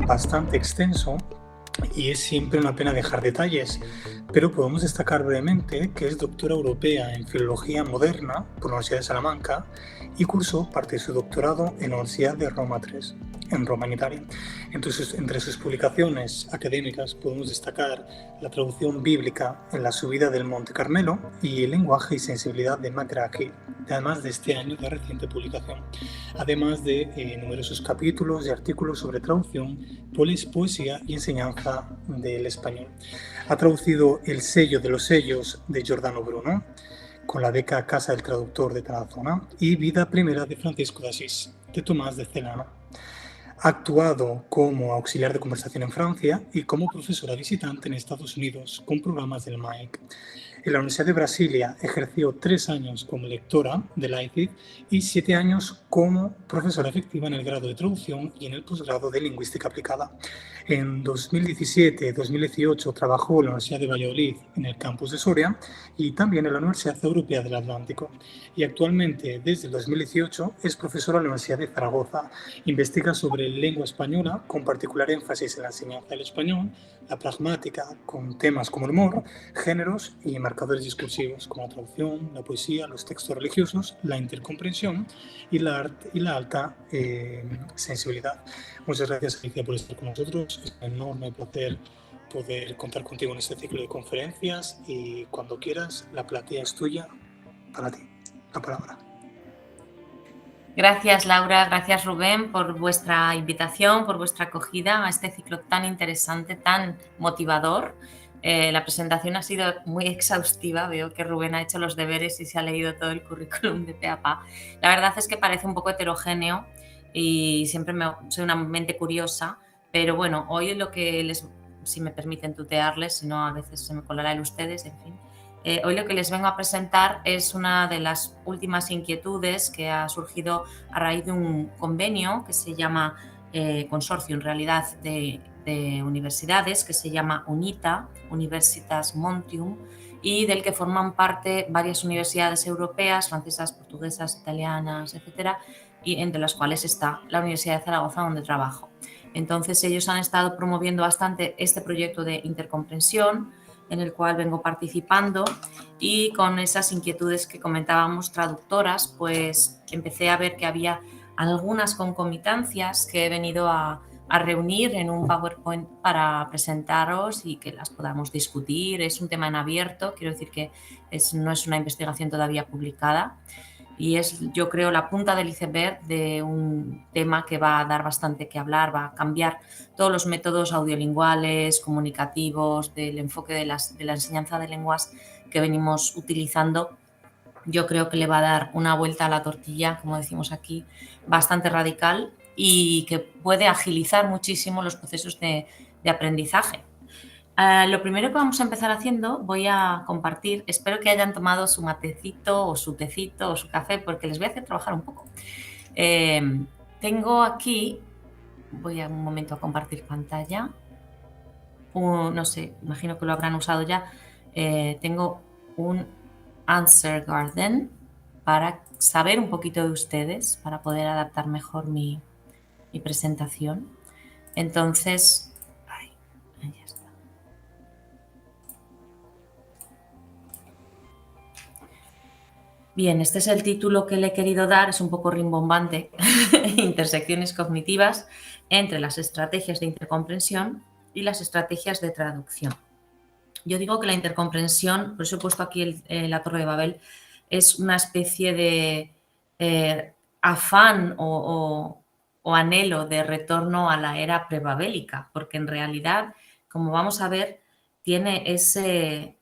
bastante extenso y es siempre una pena dejar detalles, pero podemos destacar brevemente que es doctora europea en Filología Moderna por la Universidad de Salamanca y cursó parte de su doctorado en la Universidad de Roma III, en Roma, en Italia. Entonces, entre sus publicaciones académicas podemos destacar la traducción bíblica en la subida del Monte Carmelo y el lenguaje y sensibilidad de McGraw-Hill, además de este año de reciente publicación, además de numerosos capítulos y artículos sobre traducción, poesía y enseñanza del español. Ha traducido El sello de los sellos de Giordano Bruno, con la beca Casa del Traductor de Tarazona, y Vida Primera de Francisco de Asís, de Tomás de Celano. Ha actuado como auxiliar de conversación en Francia y como profesora visitante en Estados Unidos con programas del MAEC. En la Universidad de Brasilia ejerció 3 años como lectora de Leipzig y 7 años como profesora efectiva en el grado de traducción y en el posgrado de lingüística aplicada. En 2017-2018 trabajó en la Universidad de Valladolid en el campus de Soria y también en la Universidad Europea del Atlántico. Y actualmente, desde el 2018, es profesora en la Universidad de Zaragoza. Investiga sobre lengua española, con particular énfasis en la enseñanza del español, la pragmática, con temas como el humor, géneros y marcadores discursivos como la traducción, la poesía, los textos religiosos, la intercomprensión y la alta sensibilidad. Muchas gracias, Alicia, por estar con nosotros. Es un enorme placer poder contar contigo en este ciclo de conferencias y cuando quieras, la platea es tuya. Para ti, la palabra. Gracias, Laura. Gracias, Rubén, por vuestra invitación, por vuestra acogida a este ciclo tan interesante, tan motivador. La presentación ha sido muy exhaustiva. Veo que Rubén ha hecho los deberes y se ha leído todo el currículum de pe a pa. La verdad es que parece un poco heterogéneo y siempre soy una mente curiosa, pero bueno, hoy lo que si me permiten tutearles, si no a veces se me colará el ustedes, en fin. Hoy lo que les vengo a presentar es una de las últimas inquietudes que ha surgido a raíz de un convenio que se llama consorcio, en realidad, de universidades, que se llama UNITA, Universitas Montium, y del que forman parte varias universidades europeas, francesas, portuguesas, italianas, etcétera, y entre las cuales está la Universidad de Zaragoza, donde trabajo. Entonces, ellos han estado promoviendo bastante este proyecto de intercomprensión, en el cual vengo participando, y con esas inquietudes que comentábamos traductoras, pues empecé a ver que había algunas concomitancias que he venido a reunir en un PowerPoint para presentaros y que las podamos discutir. Es un tema en abierto, quiero decir que no es una investigación todavía publicada y es, yo creo, la punta del iceberg de un tema que va a dar bastante que hablar, va a cambiar todos los métodos audiolinguales, comunicativos, del enfoque de la enseñanza de lenguas que venimos utilizando. Yo creo que le va a dar una vuelta a la tortilla, como decimos aquí, bastante radical y que puede agilizar muchísimo los procesos de aprendizaje. Lo primero que vamos a empezar haciendo, voy a compartir, espero que hayan tomado su matecito o su tecito o su café, porque les voy a hacer trabajar un poco. Tengo aquí, voy a un momento a compartir pantalla, no sé, imagino que lo habrán usado ya, tengo un Answer Garden para saber un poquito de ustedes, para poder adaptar mejor mi presentación. Entonces, ahí está. Bien, este es el título que le he querido dar, es un poco rimbombante, intersecciones cognitivas entre las estrategias de intercomprensión y las estrategias de traducción. Yo digo que la intercomprensión, por eso he puesto aquí la Torre de Babel, es una especie de afán o anhelo de retorno a la era prebabélica, porque en realidad, como vamos a ver, tiene ese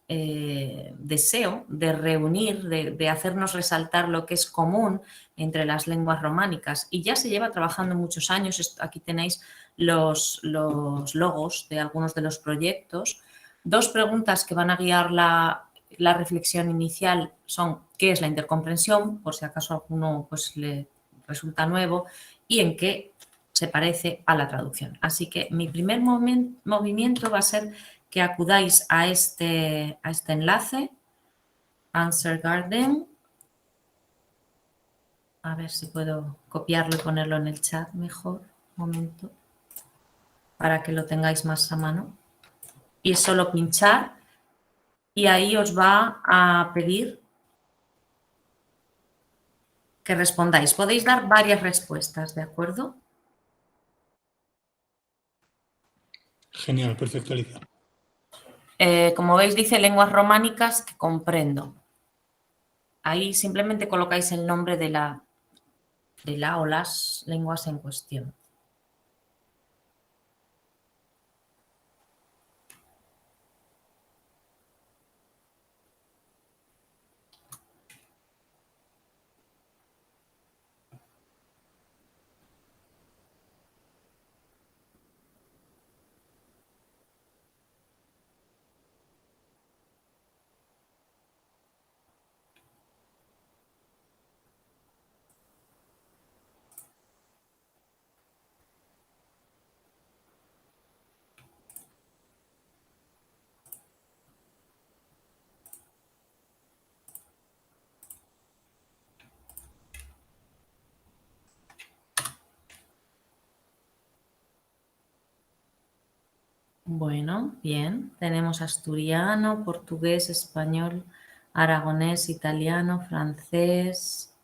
deseo de reunir, de hacernos resaltar lo que es común entre las lenguas románicas. Y ya se lleva trabajando muchos años. Aquí tenéis los logos de algunos de los proyectos. Dos preguntas que van a guiar la reflexión inicial son: ¿qué es la intercomprensión? Por si acaso a alguno pues, le resulta nuevo, y en qué se parece a la traducción. Así que mi primer movimiento va a ser que acudáis a este enlace, Answer Garden. A ver si puedo copiarlo y ponerlo en el chat mejor. Un momento. para que lo tengáis más a mano. Y es solo pinchar y ahí os va a pedir que respondáis. Podéis dar varias respuestas, ¿de acuerdo? Genial, perfecto, Alicia. Como veis, dice lenguas románicas que comprendo. Ahí simplemente colocáis el nombre de la o las lenguas en cuestión. Bueno, bien. Tenemos asturiano, portugués, español, aragonés, italiano, francés,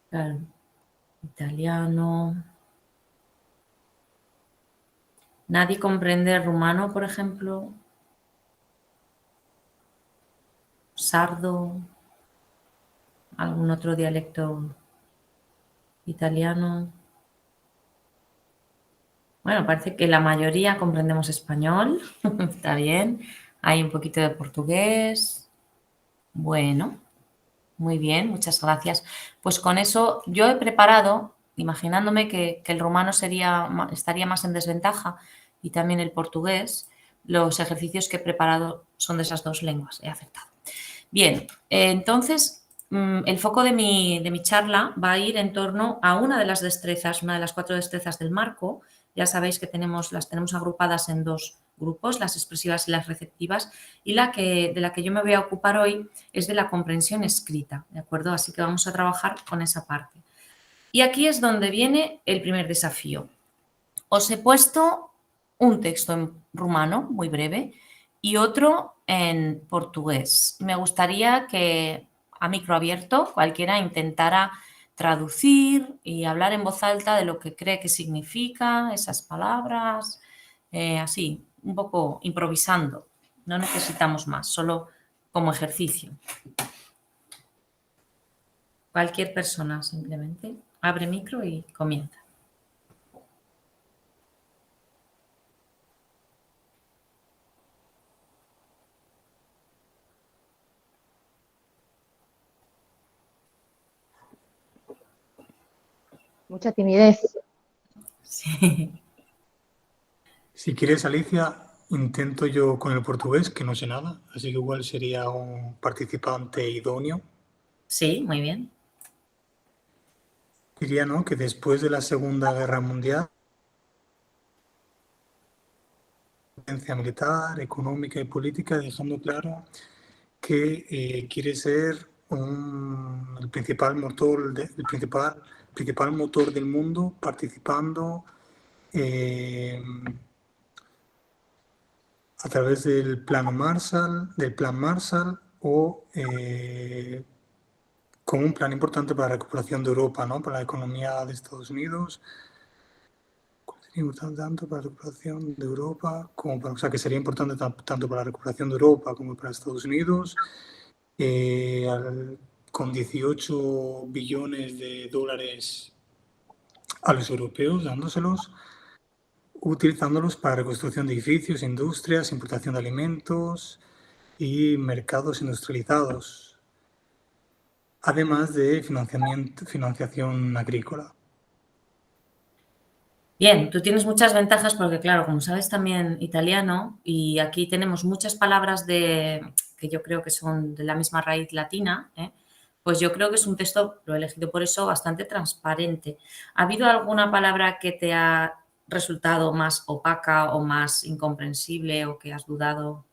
claro, italiano. ¿Nadie comprende rumano, por ejemplo? Sardo, algún otro dialecto italiano. Bueno, parece que la mayoría comprendemos español, está bien. Hay un poquito de portugués. Bueno, muy bien, muchas gracias. Pues con eso yo he preparado, imaginándome que el rumano estaría más en desventaja y también el portugués, los ejercicios que he preparado son de esas dos lenguas, he acertado. Bien, entonces el foco de mi charla va a ir en torno a una de las destrezas, una de las 4 destrezas del marco. Ya sabéis que las tenemos agrupadas en 2 grupos, las expresivas y las receptivas, y de la que yo me voy a ocupar hoy es de la comprensión escrita, ¿de acuerdo? Así que vamos a trabajar con esa parte. Y aquí es donde viene el primer desafío. Os he puesto un texto en rumano, muy breve, y otro en portugués. Me gustaría que a micro abierto cualquiera intentara traducir y hablar en voz alta de lo que cree que significa esas palabras, así, un poco improvisando. No necesitamos más, solo como ejercicio. Cualquier persona simplemente abre micro y comienza. Mucha timidez. Sí. Si quieres, Alicia, intento yo con el portugués, que no sé nada, así que igual sería un participante idóneo. Sí, muy bien. Diría, ¿no?, que después de la Segunda Guerra Mundial, violencia militar, económica y política, dejando claro que quiere ser el principal motor, principal motor del mundo, participando a través del Plan Marshall o como un plan importante para la recuperación de Europa, ¿no?, para la economía de Estados Unidos. Sería importante tanto para la recuperación de Europa como para, o sea, que sería importante tanto para la recuperación de Europa como para Estados Unidos, con 18 billones de dólares a los europeos, dándoselos, utilizándolos para reconstrucción de edificios, industrias, importación de alimentos y mercados industrializados, además de financiación agrícola. Bien, tú tienes muchas ventajas porque, claro, como sabes también italiano, y aquí tenemos muchas palabras que yo creo que son de la misma raíz latina, pues yo creo que es un texto, lo he elegido por eso, bastante transparente. ¿Ha habido alguna palabra que te ha resultado más opaca o más incomprensible o que has dudado?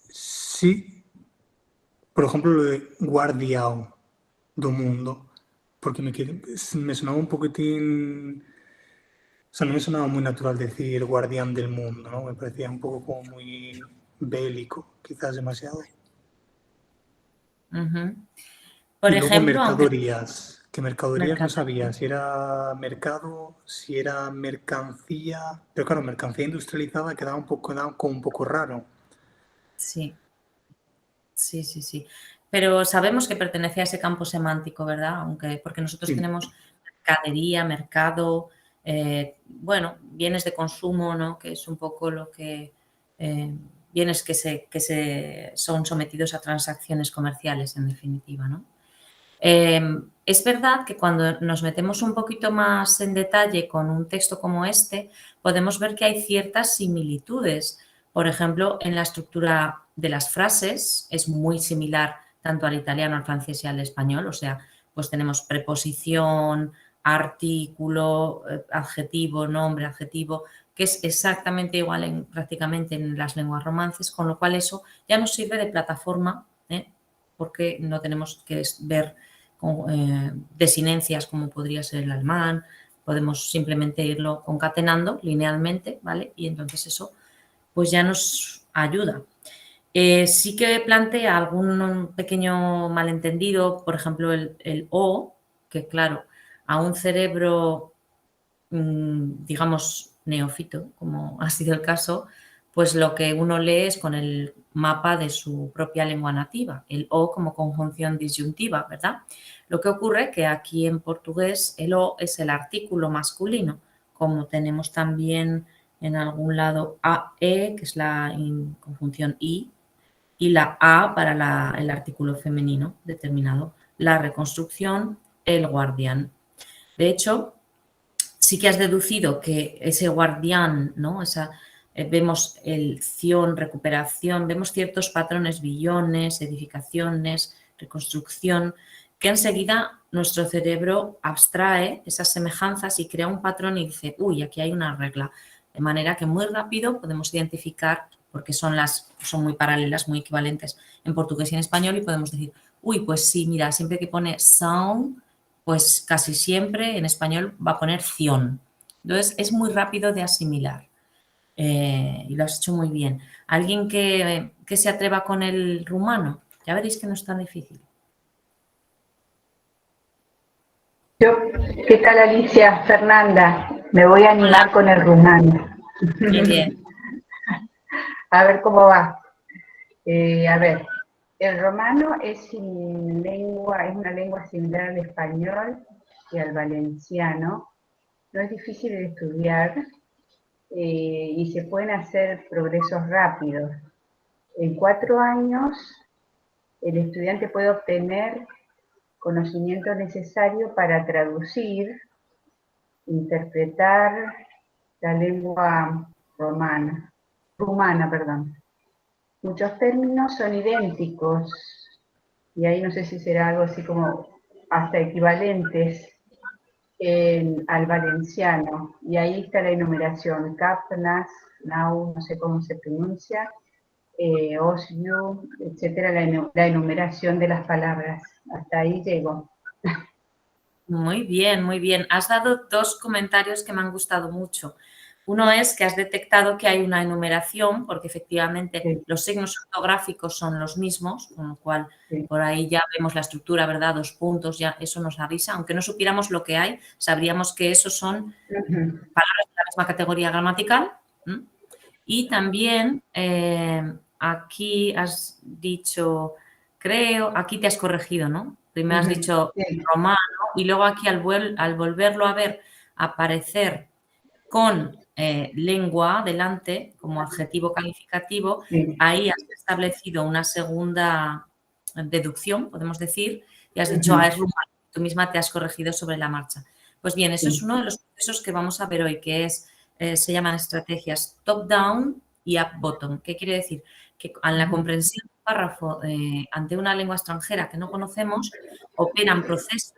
Sí, por ejemplo, lo de guardião do mundo, porque me sonaba un poquitín O sea, no me sonaba muy natural decir guardián del mundo, ¿no? Me parecía un poco como muy bélico, quizás demasiado. Ujú. Por Y luego ejemplo, aunque... mercadorías, que mercadorías no Mercado. sabía si era mercado, si era mercancía, pero claro, mercancía industrializada quedaba como un poco raro. Sí, sí, sí, sí. Pero sabemos que pertenece a ese campo semántico, ¿verdad? Aunque, porque nosotros Sí, tenemos mercadería, mercado, bueno, bienes de consumo, ¿no? Que es un poco lo que... bienes que son sometidos a transacciones comerciales, en definitiva, ¿no? Es verdad que cuando nos metemos un poquito más en detalle con un texto como este, podemos ver que hay ciertas similitudes. Por ejemplo, en la estructura de las frases es muy similar tanto al italiano, al francés y al español. O sea, pues tenemos preposición, artículo, adjetivo, nombre, adjetivo, que es exactamente igual prácticamente en las lenguas romances, con lo cual eso ya nos sirve de plataforma, porque no tenemos que ver desinencias como podría ser el alemán, podemos simplemente irlo concatenando linealmente, ¿vale? Y entonces eso pues ya nos ayuda. Sí que plantea algún pequeño malentendido, por ejemplo el O, que claro, a un cerebro, digamos, neófito, como ha sido el caso, pues lo que uno lee es con el mapa de su propia lengua nativa, el O como conjunción disyuntiva, ¿verdad? Lo que ocurre que aquí en portugués el O es el artículo masculino, como tenemos también en algún lado AE, que es la conjunción I, y la A para el artículo femenino determinado, la reconstrucción, el guardián. De hecho, sí que has deducido que ese guardián, ¿no? Vemos recuperación, vemos ciertos patrones, billones, edificaciones, reconstrucción, que enseguida nuestro cerebro abstrae esas semejanzas y crea un patrón y dice, uy, aquí hay una regla. De manera que muy rápido podemos identificar, porque son muy paralelas, muy equivalentes en portugués y en español, y podemos decir, uy, pues sí, mira, siempre que pone sound, pues casi siempre en español va a poner ción. Entonces es muy rápido de asimilar y lo has hecho muy bien. ¿Alguien que se atreva con el rumano? Ya veréis que no es tan difícil. Yo, ¿qué tal Alicia? Fernanda, me voy a Hola, animar con el rumano. qué bien. A ver cómo va. A ver, el romano es una lengua similar al español y al valenciano. No es difícil de estudiar y se pueden hacer progresos rápidos. En 4 años, el estudiante puede obtener conocimiento necesario para traducir, interpretar la lengua rumana, perdón. Muchos términos son idénticos y ahí no sé si será algo así como hasta equivalentes al valenciano. Y ahí está la enumeración, capnas, nau, no sé cómo se pronuncia, osju, etcétera, la enumeración de las palabras. Hasta ahí llego. Muy bien, muy bien. Has dado dos comentarios que me han gustado mucho. Uno es que has detectado que hay una enumeración, porque efectivamente Sí, los signos ortográficos son los mismos, con lo cual sí. por ahí ya vemos la estructura, ¿verdad? 2 puntos, ya eso nos avisa. Aunque no supiéramos lo que hay, sabríamos que esos son palabras de la misma categoría gramatical. ¿M? Y también aquí has dicho, creo, aquí te has corregido, ¿no? Primero has dicho Sí, romano y luego aquí al volverlo a ver aparecer con lengua delante como adjetivo calificativo, sí. ahí has establecido una segunda deducción, podemos decir, y has dicho, es rumano. Tú misma te has corregido sobre la marcha. Pues bien, eso es Sí. uno de los procesos que vamos a ver hoy, que es, se llaman estrategias top-down y up-bottom. ¿Qué quiere decir? Que en la comprensión de un párrafo ante una lengua extranjera que no conocemos, operan procesos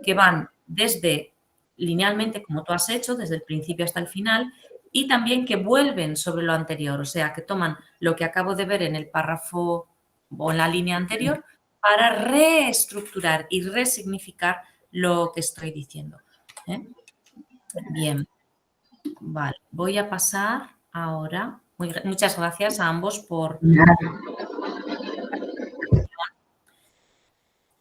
que van desde linealmente, como tú has hecho, desde el principio hasta el final, y también que vuelven sobre lo anterior, o sea, que toman lo que acabo de ver en el párrafo o en la línea anterior para reestructurar y resignificar lo que estoy diciendo. ¿Eh? Bien. Vale, voy a pasar ahora. Muchas gracias a ambos por...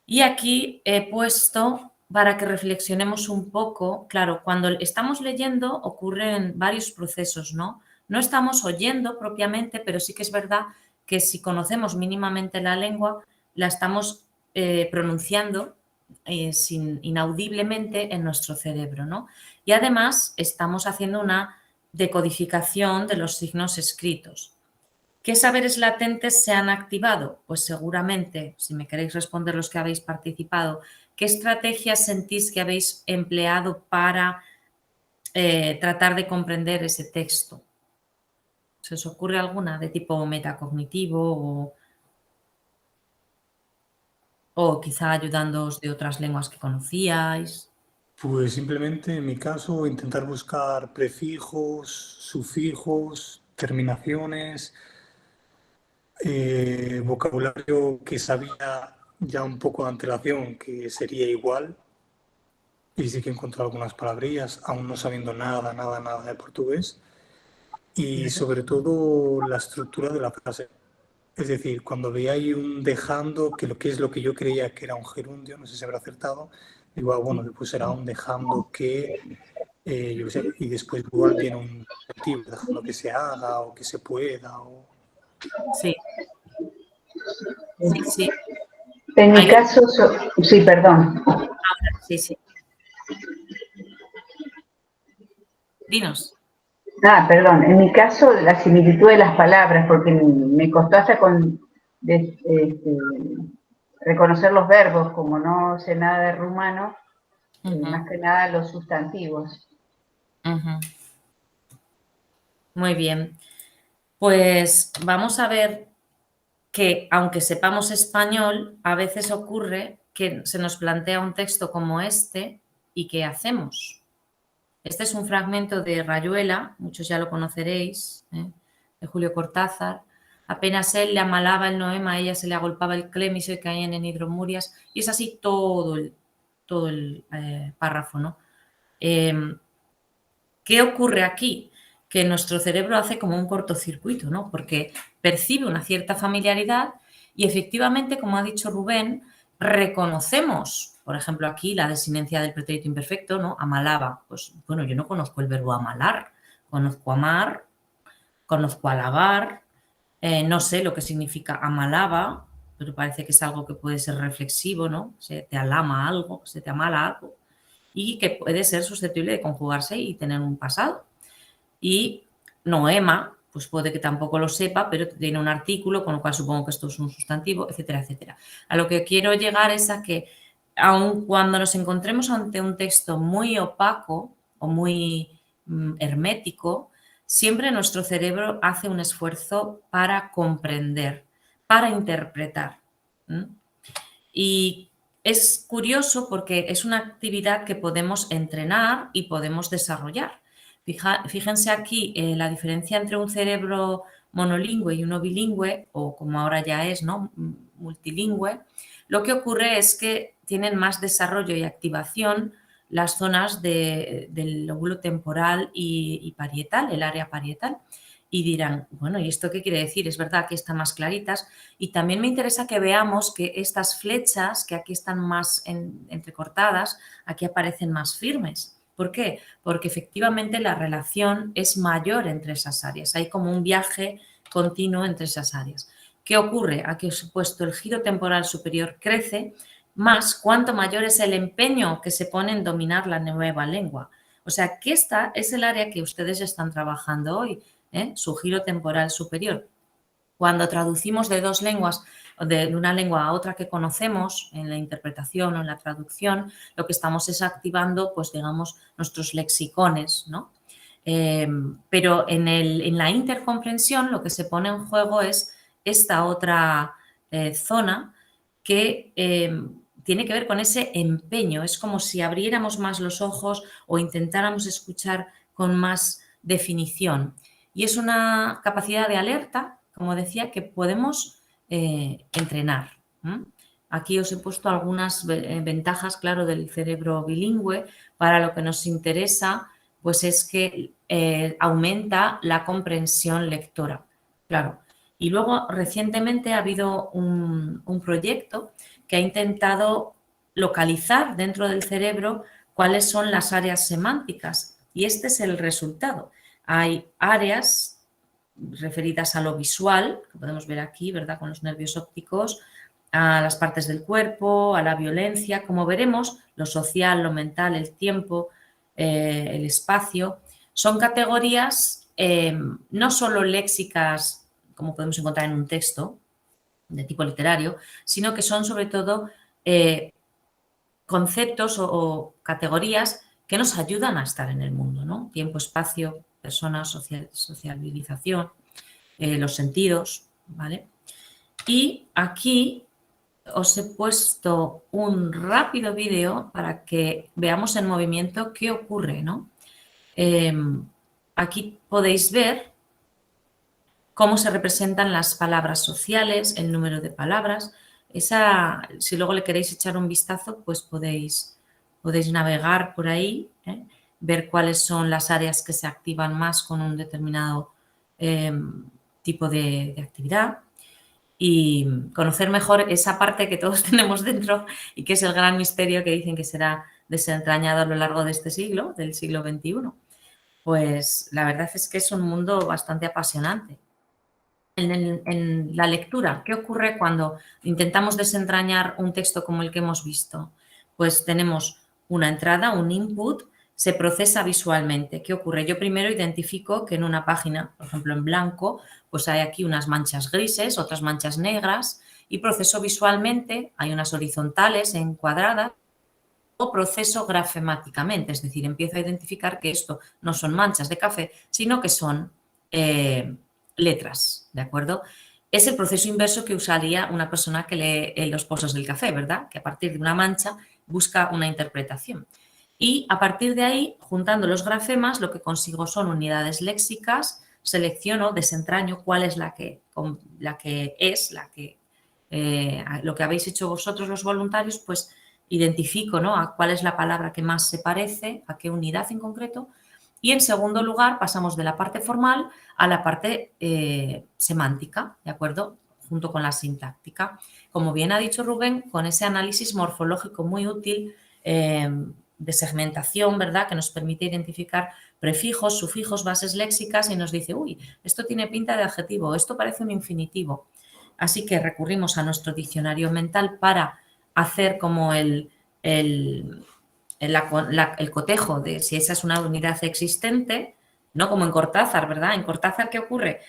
Y aquí he puesto para que reflexionemos un poco. Claro, cuando estamos leyendo ocurren varios procesos, ¿no? No estamos oyendo propiamente, pero sí que es verdad que si conocemos mínimamente la lengua, la estamos pronunciando inaudiblemente en nuestro cerebro, ¿no? Y además estamos haciendo una decodificación de los signos escritos. ¿Qué saberes latentes se han activado? Pues seguramente, si me queréis responder los que habéis participado, ¿qué estrategias sentís que habéis empleado para tratar de comprender ese texto? ¿Se os ocurre alguna de tipo metacognitivo o quizá ayudándoos de otras lenguas que conocíais? Pues simplemente en mi caso intentar buscar prefijos, sufijos, terminaciones, vocabulario que sabía ya un poco de antelación que sería igual. Y sí que he encontrado algunas palabrillas, aún no sabiendo nada de portugués. Y sobre todo la estructura de la frase. Es decir, cuando veía ahí un dejando, que lo que es lo que yo creía que era un gerundio, no sé si habrá acertado, digo, bueno, después será un dejando que, yo qué sé, y después igual viene un adjetivo, dejando que se haga o que se pueda. Sí, sí, sí. En mi caso, sí, perdón. Ahora, sí. Dinos. Perdón. En mi caso, la similitud de las palabras, porque me costó hasta reconocer los verbos, como no sé nada de rumano, más que nada los sustantivos. Muy bien. Pues vamos a ver que, aunque sepamos español, a veces ocurre que se nos plantea un texto como este y ¿qué hacemos? Este es un fragmento de Rayuela, muchos ya lo conoceréis, de Julio Cortázar. Apenas él le amalaba el noema, a ella se le agolpaba el clémiso y caían en hidromurias. Y es así todo el párrafo, ¿no? ¿Qué ocurre aquí? Que nuestro cerebro hace como un cortocircuito, ¿no? Porque percibe una cierta familiaridad y efectivamente, como ha dicho Rubén, reconocemos, por ejemplo, aquí la desinencia del pretérito imperfecto, ¿no? Amalaba. Pues bueno, yo no conozco el verbo amalar, conozco amar, conozco alabar, no sé lo que significa amalaba, pero parece que es algo que puede ser reflexivo, ¿no? Se te alama algo, se te amala algo y que puede ser susceptible de conjugarse y tener un pasado. Y noema, pues puede que tampoco lo sepa, pero tiene un artículo, con lo cual supongo que esto es un sustantivo, etcétera, etcétera. A lo que quiero llegar es a que, aun cuando nos encontremos ante un texto muy opaco o muy hermético, siempre nuestro cerebro hace un esfuerzo para comprender, para interpretar. Y es curioso porque es una actividad que podemos entrenar y podemos desarrollar. Fíjense aquí la diferencia entre un cerebro monolingüe y uno bilingüe, o como ahora ya es, ¿no? Multilingüe. Lo que ocurre es que tienen más desarrollo y activación las zonas del lóbulo temporal y parietal, el área parietal. Y dirán, bueno, ¿y esto qué quiere decir? Es verdad que están más claritas. Y también me interesa que veamos que estas flechas, que aquí están más entrecortadas, aquí aparecen más firmes. ¿Por qué? Porque efectivamente la relación es mayor entre esas áreas. Hay como un viaje continuo entre esas áreas. ¿Qué ocurre? Aquí os he puesto el giro temporal superior crece, más cuanto mayor es el empeño que se pone en dominar la nueva lengua. O sea, que esta es el área que ustedes están trabajando hoy, su giro temporal superior. Cuando traducimos de dos lenguas, de una lengua a otra que conocemos, en la interpretación o en la traducción, lo que estamos es activando, pues digamos, nuestros lexicones, ¿no? Pero en la intercomprensión lo que se pone en juego es esta otra zona que tiene que ver con ese empeño. Es como si abriéramos más los ojos o intentáramos escuchar con más definición. Y es una capacidad de alerta, como decía, que podemos entrenar. Aquí os he puesto algunas ventajas, claro, del cerebro bilingüe. Para lo que nos interesa, pues es que aumenta la comprensión lectora. Claro. Y luego, recientemente ha habido un proyecto que ha intentado localizar dentro del cerebro cuáles son las áreas semánticas. Y este es el resultado. Hay áreas referidas a lo visual, que podemos ver aquí, ¿verdad?, con los nervios ópticos, a las partes del cuerpo, a la violencia, como veremos, lo social, lo mental, el tiempo, el espacio. Son categorías no solo léxicas, como podemos encontrar en un texto de tipo literario, sino que son sobre todo conceptos o categorías que nos ayudan a estar en el mundo, ¿no? Tiempo, espacio, personas, socialización, los sentidos, ¿vale? Y aquí os he puesto un rápido vídeo para que veamos en movimiento qué ocurre, ¿no? Aquí podéis ver cómo se representan las palabras sociales, el número de palabras. Si luego le queréis echar un vistazo, pues podéis navegar por ahí, ver cuáles son las áreas que se activan más con un determinado tipo de actividad y conocer mejor esa parte que todos tenemos dentro y que es el gran misterio que dicen que será desentrañado a lo largo de este siglo, del siglo XXI. Pues la verdad es que es un mundo bastante apasionante. En la lectura, ¿qué ocurre cuando intentamos desentrañar un texto como el que hemos visto? Pues tenemos una entrada, un input, se procesa visualmente. ¿Qué ocurre? Yo primero identifico que en una página, por ejemplo en blanco, pues hay aquí unas manchas grises, otras manchas negras y proceso visualmente, hay unas horizontales encuadradas o proceso grafemáticamente, es decir, empiezo a identificar que esto no son manchas de café, sino que son letras, ¿de acuerdo? Es el proceso inverso que usaría una persona que lee los pozos del café, ¿verdad? Que a partir de una mancha busca una interpretación. Y a partir de ahí, juntando los grafemas, lo que consigo son unidades léxicas, selecciono, desentraño cuál es lo que habéis hecho vosotros los voluntarios, pues identifico, ¿no?, a cuál es la palabra que más se parece, a qué unidad en concreto. Y en segundo lugar pasamos de la parte formal a la parte semántica, ¿de acuerdo?, junto con la sintáctica. Como bien ha dicho Rubén, con ese análisis morfológico muy útil de segmentación, ¿verdad?, que nos permite identificar prefijos, sufijos, bases léxicas y nos dice, uy, esto tiene pinta de adjetivo, esto parece un infinitivo. Así que recurrimos a nuestro diccionario mental para hacer como el cotejo de si esa es una unidad existente, no como en Cortázar, ¿verdad? En Cortázar, ¿qué ocurre?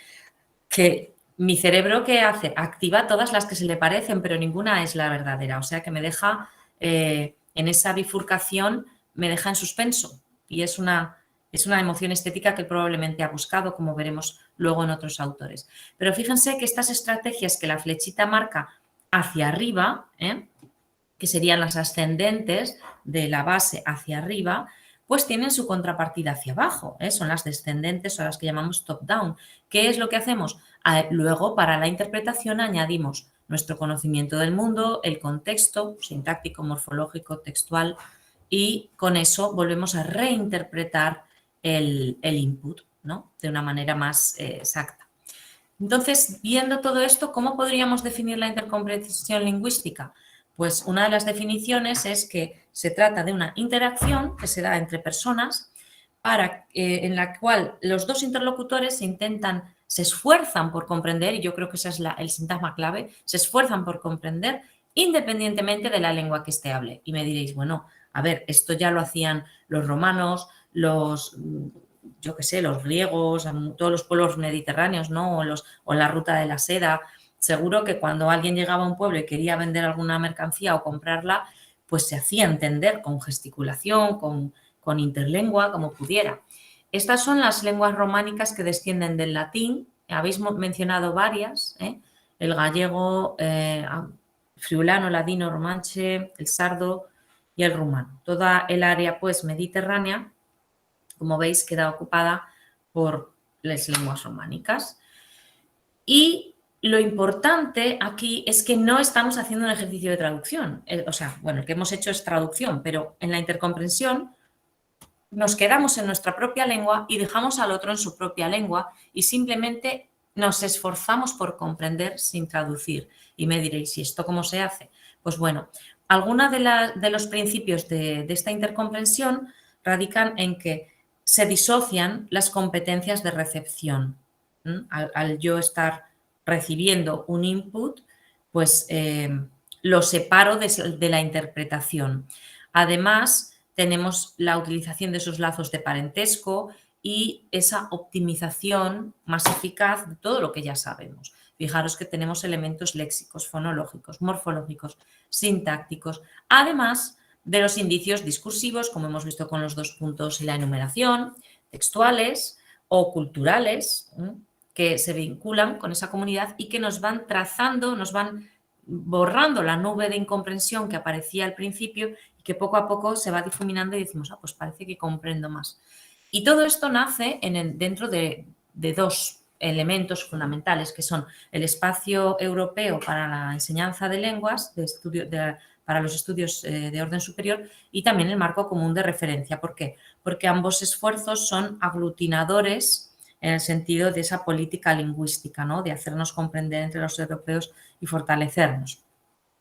Que mi cerebro, ¿qué hace? Activa todas las que se le parecen, pero ninguna es la verdadera. O sea que me deja, en esa bifurcación, me deja en suspenso. Y es una emoción estética que probablemente ha buscado, como veremos luego en otros autores. Pero fíjense que estas estrategias que la flechita marca hacia arriba, que serían las ascendentes de la base hacia arriba, pues tienen su contrapartida hacia abajo, son las descendentes o las que llamamos top-down. ¿Qué es lo que hacemos? Luego, para la interpretación, añadimos nuestro conocimiento del mundo, el contexto sintáctico, morfológico, textual, y con eso volvemos a reinterpretar el input, ¿no?, de una manera más exacta. Entonces, viendo todo esto, ¿cómo podríamos definir la intercomprensión lingüística? Pues una de las definiciones es que se trata de una interacción que se da entre personas en la cual los dos interlocutores se esfuerzan por comprender, y yo creo que ese es el sintagma clave, se esfuerzan por comprender independientemente de la lengua que éste hable. Y me diréis, bueno, a ver, esto ya lo hacían los romanos, los griegos, todos los pueblos mediterráneos, ¿no?, o la ruta de la seda. Seguro que cuando alguien llegaba a un pueblo y quería vender alguna mercancía o comprarla, pues se hacía entender con gesticulación, con interlengua, como pudiera. Estas son las lenguas románicas que descienden del latín. Habéis mencionado varias, el gallego, friulano, ladino, romanche, el sardo y el rumano. Toda el área, pues, mediterránea, como veis, queda ocupada por las lenguas románicas. Y lo importante aquí es que no estamos haciendo un ejercicio de traducción. El que hemos hecho es traducción, pero en la intercomprensión nos quedamos en nuestra propia lengua y dejamos al otro en su propia lengua y simplemente nos esforzamos por comprender sin traducir. Y me diréis, ¿y esto cómo se hace? Pues bueno, algunos de los principios de esta intercomprensión radican en que se disocian las competencias de recepción. Al yo estar recibiendo un input, pues lo separo de la interpretación. Además, tenemos la utilización de esos lazos de parentesco y esa optimización más eficaz de todo lo que ya sabemos. Fijaros que tenemos elementos léxicos, fonológicos, morfológicos, sintácticos, además de los indicios discursivos, como hemos visto con los 2 puntos y la enumeración, textuales o culturales, que se vinculan con esa comunidad y que nos van trazando, nos van borrando la nube de incomprensión que aparecía al principio y que poco a poco se va difuminando y decimos, pues parece que comprendo más. Y todo esto nace dentro de 2 elementos fundamentales, que son el espacio europeo para la enseñanza de lenguas, para los estudios de orden superior, y también el marco común de referencia. ¿Por qué? Porque ambos esfuerzos son aglutinadores en el sentido de esa política lingüística, ¿no? De hacernos comprender entre los europeos y fortalecernos.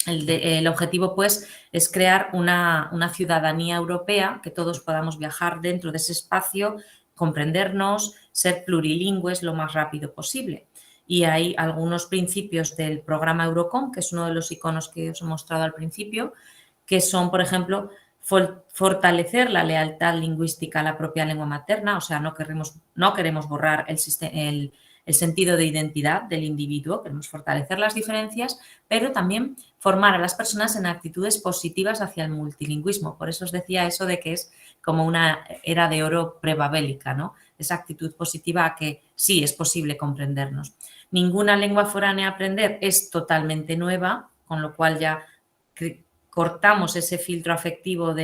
El objetivo, pues, es crear una ciudadanía europea, que todos podamos viajar dentro de ese espacio, comprendernos, ser plurilingües lo más rápido posible. Y hay algunos principios del programa Eurocom, que es uno de los iconos que os he mostrado al principio, que son, por ejemplo, fortalecer la lealtad lingüística a la propia lengua materna, o sea, no queremos borrar el sentido de identidad del individuo, queremos fortalecer las diferencias, pero también formar a las personas en actitudes positivas hacia el multilingüismo. Por eso os decía eso de que es como una era de oro prebabélica, ¿no? Esa actitud positiva a que sí es posible comprendernos. Ninguna lengua foránea a aprender es totalmente nueva, con lo cual ya cortamos ese filtro afectivo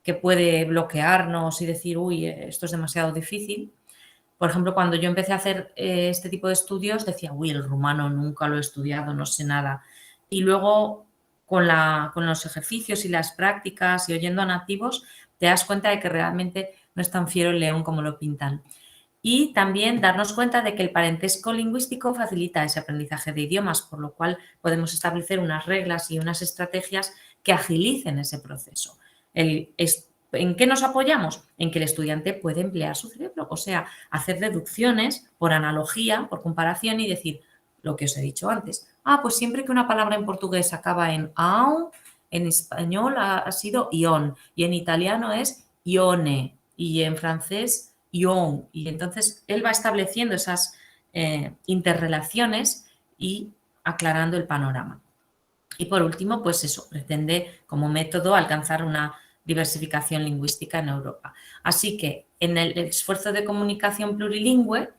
que puede bloquearnos y decir, uy, esto es demasiado difícil. Por ejemplo, cuando yo empecé a hacer este tipo de estudios, decía, uy, el rumano nunca lo he estudiado, no sé nada. Y luego, con los ejercicios y las prácticas y oyendo a nativos, te das cuenta de que realmente no es tan fiero el león como lo pintan. Y también darnos cuenta de que el parentesco lingüístico facilita ese aprendizaje de idiomas, por lo cual podemos establecer unas reglas y unas estrategias que agilicen ese proceso. ¿En qué nos apoyamos? En que el estudiante puede emplear su cerebro, o sea, hacer deducciones por analogía, por comparación y decir lo que os he dicho antes. Pues siempre que una palabra en portugués acaba en au, en español ha sido ion y en italiano es ione y en francés ion. Y entonces él va estableciendo esas interrelaciones y aclarando el panorama. Y por último, pues eso, pretende como método alcanzar una diversificación lingüística en Europa. Así que en el esfuerzo de comunicación plurilingüe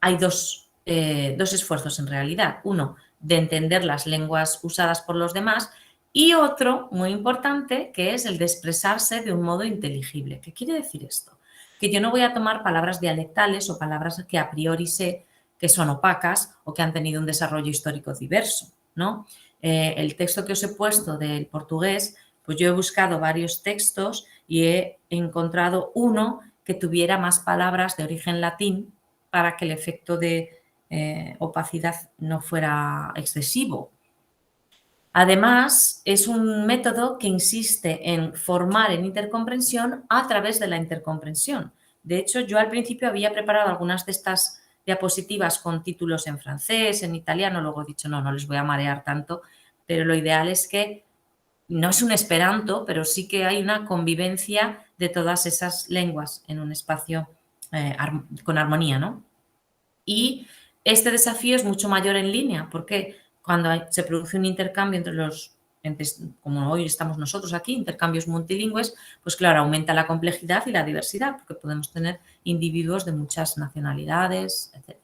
hay dos esfuerzos en realidad. Uno, de entender las lenguas usadas por los demás y otro, muy importante, que es el de expresarse de un modo inteligible. ¿Qué quiere decir esto? Que yo no voy a tomar palabras dialectales o palabras que a priori sé que son opacas o que han tenido un desarrollo histórico diverso, ¿no? El texto que os he puesto del portugués, pues yo he buscado varios textos y he encontrado uno que tuviera más palabras de origen latín para que el efecto de opacidad no fuera excesivo. Además, es un método que insiste en formar en intercomprensión a través de la intercomprensión. De hecho, yo al principio había preparado algunas de estas diapositivas con títulos en francés, en italiano, luego he dicho, no les voy a marear tanto, pero lo ideal es que no es un esperanto, pero sí que hay una convivencia de todas esas lenguas en un espacio con armonía, ¿no? Y este desafío es mucho mayor en línea, porque cuando se produce un intercambio como hoy estamos nosotros aquí, intercambios multilingües, pues claro, aumenta la complejidad y la diversidad, porque podemos tener individuos de muchas nacionalidades, etc.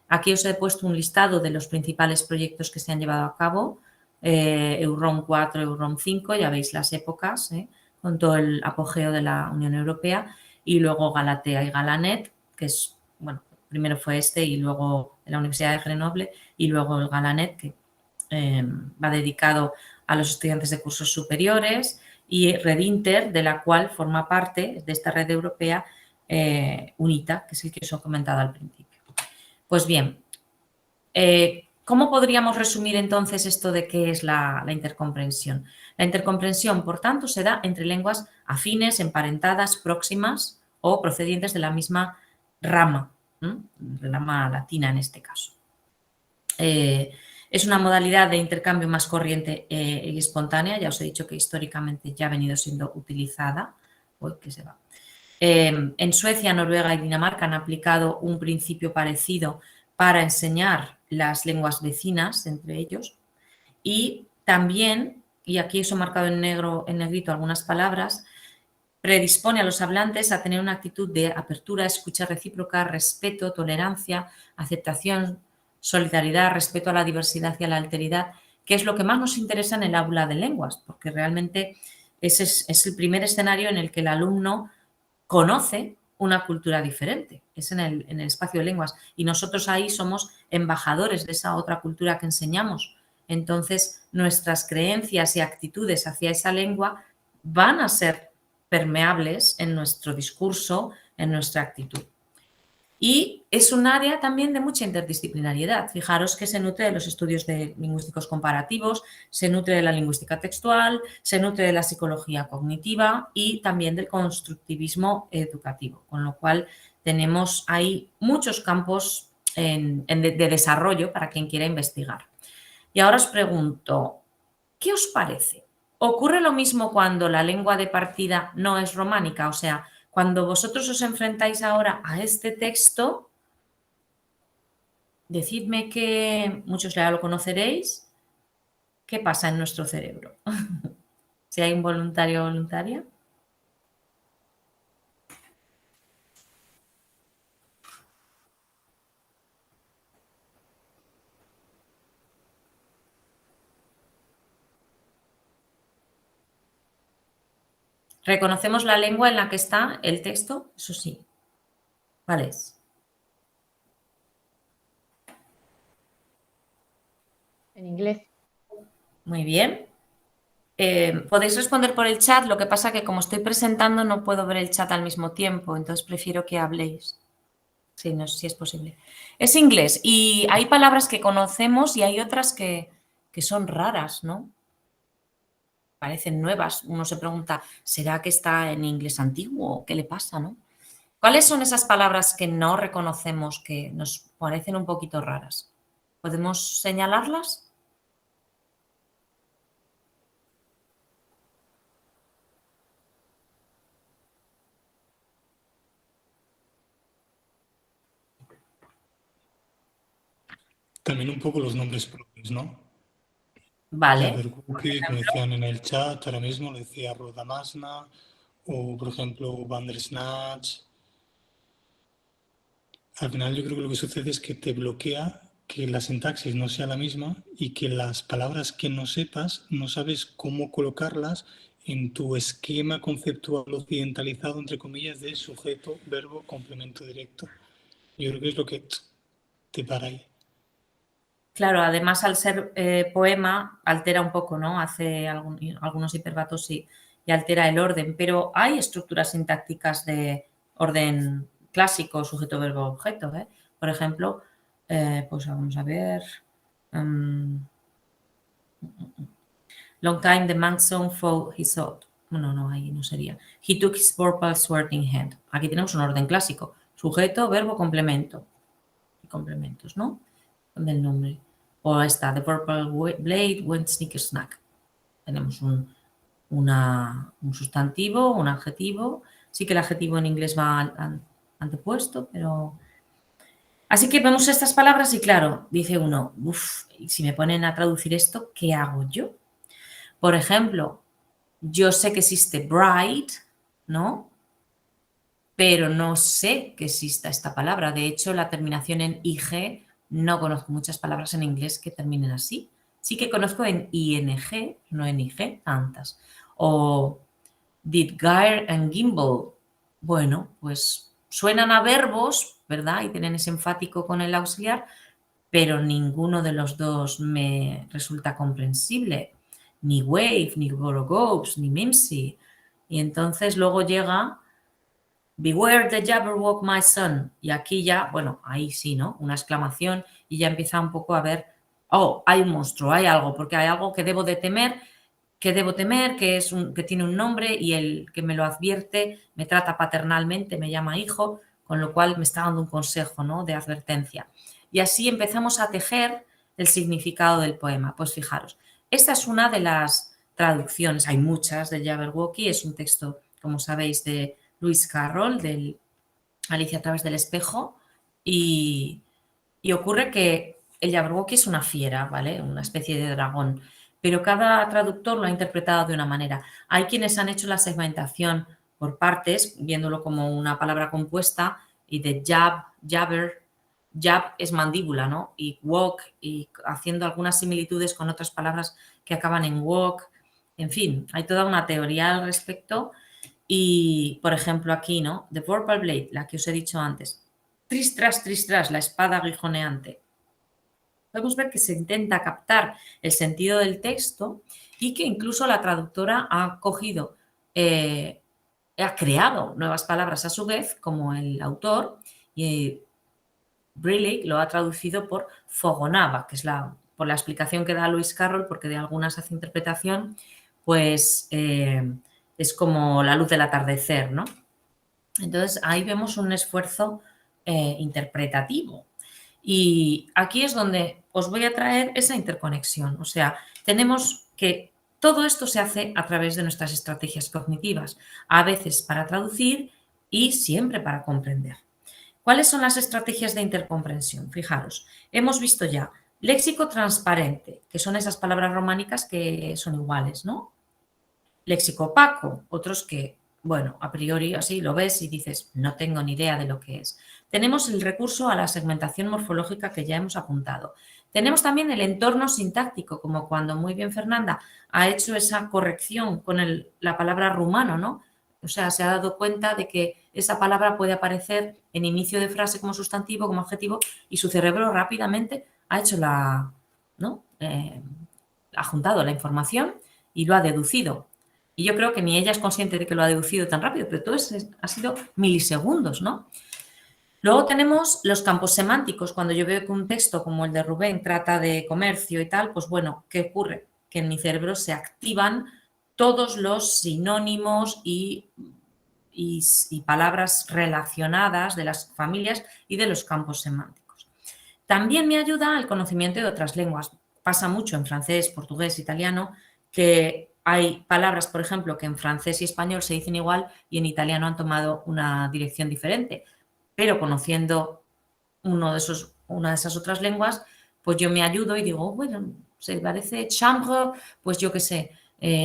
Aquí os he puesto un listado de los principales proyectos que se han llevado a cabo, EUROM 4, EUROM 5, ya veis las épocas, con todo el apogeo de la Unión Europea, y luego Galatea y Galanet, que es, bueno, primero fue y luego la Universidad de Grenoble, y luego el Galanet, que va dedicado a los estudiantes de cursos superiores, y Redinter, de la cual forma parte de esta red europea UNITA, que es el que os he comentado al principio. Pues bien, ¿cómo podríamos resumir entonces esto de qué es la intercomprensión? La intercomprensión, por tanto, se da entre lenguas afines, emparentadas, próximas o procedientes de la misma rama, rama latina en este caso. Es una modalidad de intercambio más corriente y espontánea, ya os he dicho que históricamente ya ha venido siendo utilizada. Uy, que se va. En Suecia, Noruega y Dinamarca han aplicado un principio parecido para enseñar las lenguas vecinas entre ellos y también, y aquí os he marcado en negrito algunas palabras, predispone a los hablantes a tener una actitud de apertura, escucha recíproca, respeto, tolerancia, aceptación, solidaridad, respeto a la diversidad y a la alteridad, que es lo que más nos interesa en el aula de lenguas, porque realmente ese es el primer escenario en el que el alumno conoce una cultura diferente, es en el espacio de lenguas, y nosotros ahí somos embajadores de esa otra cultura que enseñamos. Entonces, nuestras creencias y actitudes hacia esa lengua van a ser permeables en nuestro discurso, en nuestra actitud. Y es un área también de mucha interdisciplinariedad. Fijaros que se nutre de los estudios lingüísticos comparativos, se nutre de la lingüística textual, se nutre de la psicología cognitiva y también del constructivismo educativo, con lo cual tenemos ahí muchos campos de desarrollo para quien quiera investigar. Y ahora os pregunto, ¿qué os parece? ¿Ocurre lo mismo cuando la lengua de partida no es románica? O sea, cuando vosotros os enfrentáis ahora a este texto, decidme que muchos ya lo conoceréis, ¿qué pasa en nuestro cerebro? Si hay un voluntario o voluntaria. ¿Reconocemos la lengua en la que está el texto? Eso sí. ¿Cuál es? En inglés. Muy bien. Podéis responder por el chat, lo que pasa que como estoy presentando no puedo ver el chat al mismo tiempo, entonces prefiero que habléis. Sí, no sé si es posible. Es inglés y hay palabras que conocemos y hay otras que son raras, ¿no? Parecen nuevas. Uno se pregunta, ¿será que está en inglés antiguo? ¿Qué le pasa, no? ¿Cuáles son esas palabras que no reconocemos, que nos parecen un poquito raras? ¿Podemos señalarlas? También un poco los nombres propios, ¿no? Vale. Jabberwocky, como decían en el chat, ahora mismo lo decía Rodamasna, o por ejemplo Bandersnatch. Al final yo creo que lo que sucede es que te bloquea que la sintaxis no sea la misma y que las palabras que no sepas no sabes cómo colocarlas en tu esquema conceptual occidentalizado, entre comillas, de sujeto, verbo, complemento directo. Yo creo que es lo que te para ahí. Claro, además al ser poema altera un poco, ¿no? Hace algunos hiperbatos y altera el orden, pero hay estructuras sintácticas de orden clásico, sujeto, verbo, objeto, ¿eh? Por ejemplo, pues vamos a ver. Long time the monk's son fought his sword. Bueno, no, ahí no sería. He took his purple sword in hand. Aquí tenemos un orden clásico. Sujeto, verbo, complemento. Y complementos, ¿no? Del nombre. O está, the purple blade went sneaker snack. Tenemos un sustantivo, un adjetivo. Sí que el adjetivo en inglés va antepuesto, pero... Así que vemos estas palabras y claro, dice uno, uff, si me ponen a traducir esto, ¿qué hago yo? Por ejemplo, yo sé que existe bride, ¿no? Pero no sé que exista esta palabra. De hecho, la terminación en ig, no conozco muchas palabras en inglés que terminen así. Sí que conozco en ing, no en ig, tantas. O did Gyre and Gimbal. Bueno, pues suenan a verbos, ¿verdad? Y tienen ese enfático con el auxiliar, pero ninguno de los dos me resulta comprensible. ni Wave, ni Gorogobs, ni Mimsy. Y entonces luego llega Beware the Jabberwock, my son. Y aquí ya, bueno, ahí sí, ¿no? Una exclamación y ya empieza un poco a ver, oh, hay un monstruo, hay algo, porque hay algo que debo temer, que tiene un nombre y el que me lo advierte me trata paternalmente, me llama hijo, con lo cual me está dando un consejo, ¿no? De advertencia. Y así empezamos a tejer el significado del poema. Pues fijaros, esta es una de las traducciones, hay muchas del Jabberwocky, es un texto, como sabéis, de Lewis Carroll, del Alicia a través del espejo, y ocurre que el Jabberwocky es una fiera, ¿vale? Una especie de dragón, pero cada traductor lo ha interpretado de una manera. Hay quienes han hecho la segmentación por partes, viéndolo como una palabra compuesta, y de jabber, jab es mandíbula, ¿no? Y walk, y haciendo algunas similitudes con otras palabras que acaban en walk. En fin, hay toda una teoría al respecto. Y, por ejemplo, aquí, ¿no? The Vorpal Blade, la que os he dicho antes. Tras, la espada aguijoneante. Podemos ver que se intenta captar el sentido del texto y que incluso la traductora ha cogido, ha creado nuevas palabras a su vez, como el autor, y Briley lo ha traducido por fogonaba, que es por la explicación que da Lewis Carroll, porque de algunas hace interpretación, pues es como la luz del atardecer, ¿no? Entonces ahí vemos un esfuerzo interpretativo. Y aquí es donde os voy a traer esa interconexión. O sea, tenemos que todo esto se hace a través de nuestras estrategias cognitivas, a veces para traducir y siempre para comprender. ¿Cuáles son las estrategias de intercomprensión? Fijaros, hemos visto ya léxico transparente, que son esas palabras románicas que son iguales, ¿no? Léxico opaco, otros que, bueno, a priori así lo ves y dices, no tengo ni idea de lo que es. Tenemos el recurso a la segmentación morfológica que ya hemos apuntado. Tenemos también el entorno sintáctico, como cuando muy bien Fernanda ha hecho esa corrección con la palabra rumano, ¿no? O sea, se ha dado cuenta de que esa palabra puede aparecer en inicio de frase como sustantivo, como adjetivo, y su cerebro rápidamente ha hecho ¿no? Ha juntado la información y lo ha deducido. Y yo creo que ni ella es consciente de que lo ha deducido tan rápido, pero todo eso ha sido milisegundos, ¿no? Luego tenemos los campos semánticos. Cuando yo veo que un texto como el de Rubén trata de comercio y tal, pues bueno, ¿qué ocurre? Que en mi cerebro se activan todos los sinónimos y palabras relacionadas de las familias y de los campos semánticos. También me ayuda el conocimiento de otras lenguas. Pasa mucho en francés, portugués, italiano, que hay palabras, por ejemplo, que en francés y español se dicen igual y en italiano han tomado una dirección diferente. Pero conociendo una de esas otras lenguas, pues yo me ayudo y digo, bueno, se parece chambre, pues yo qué sé,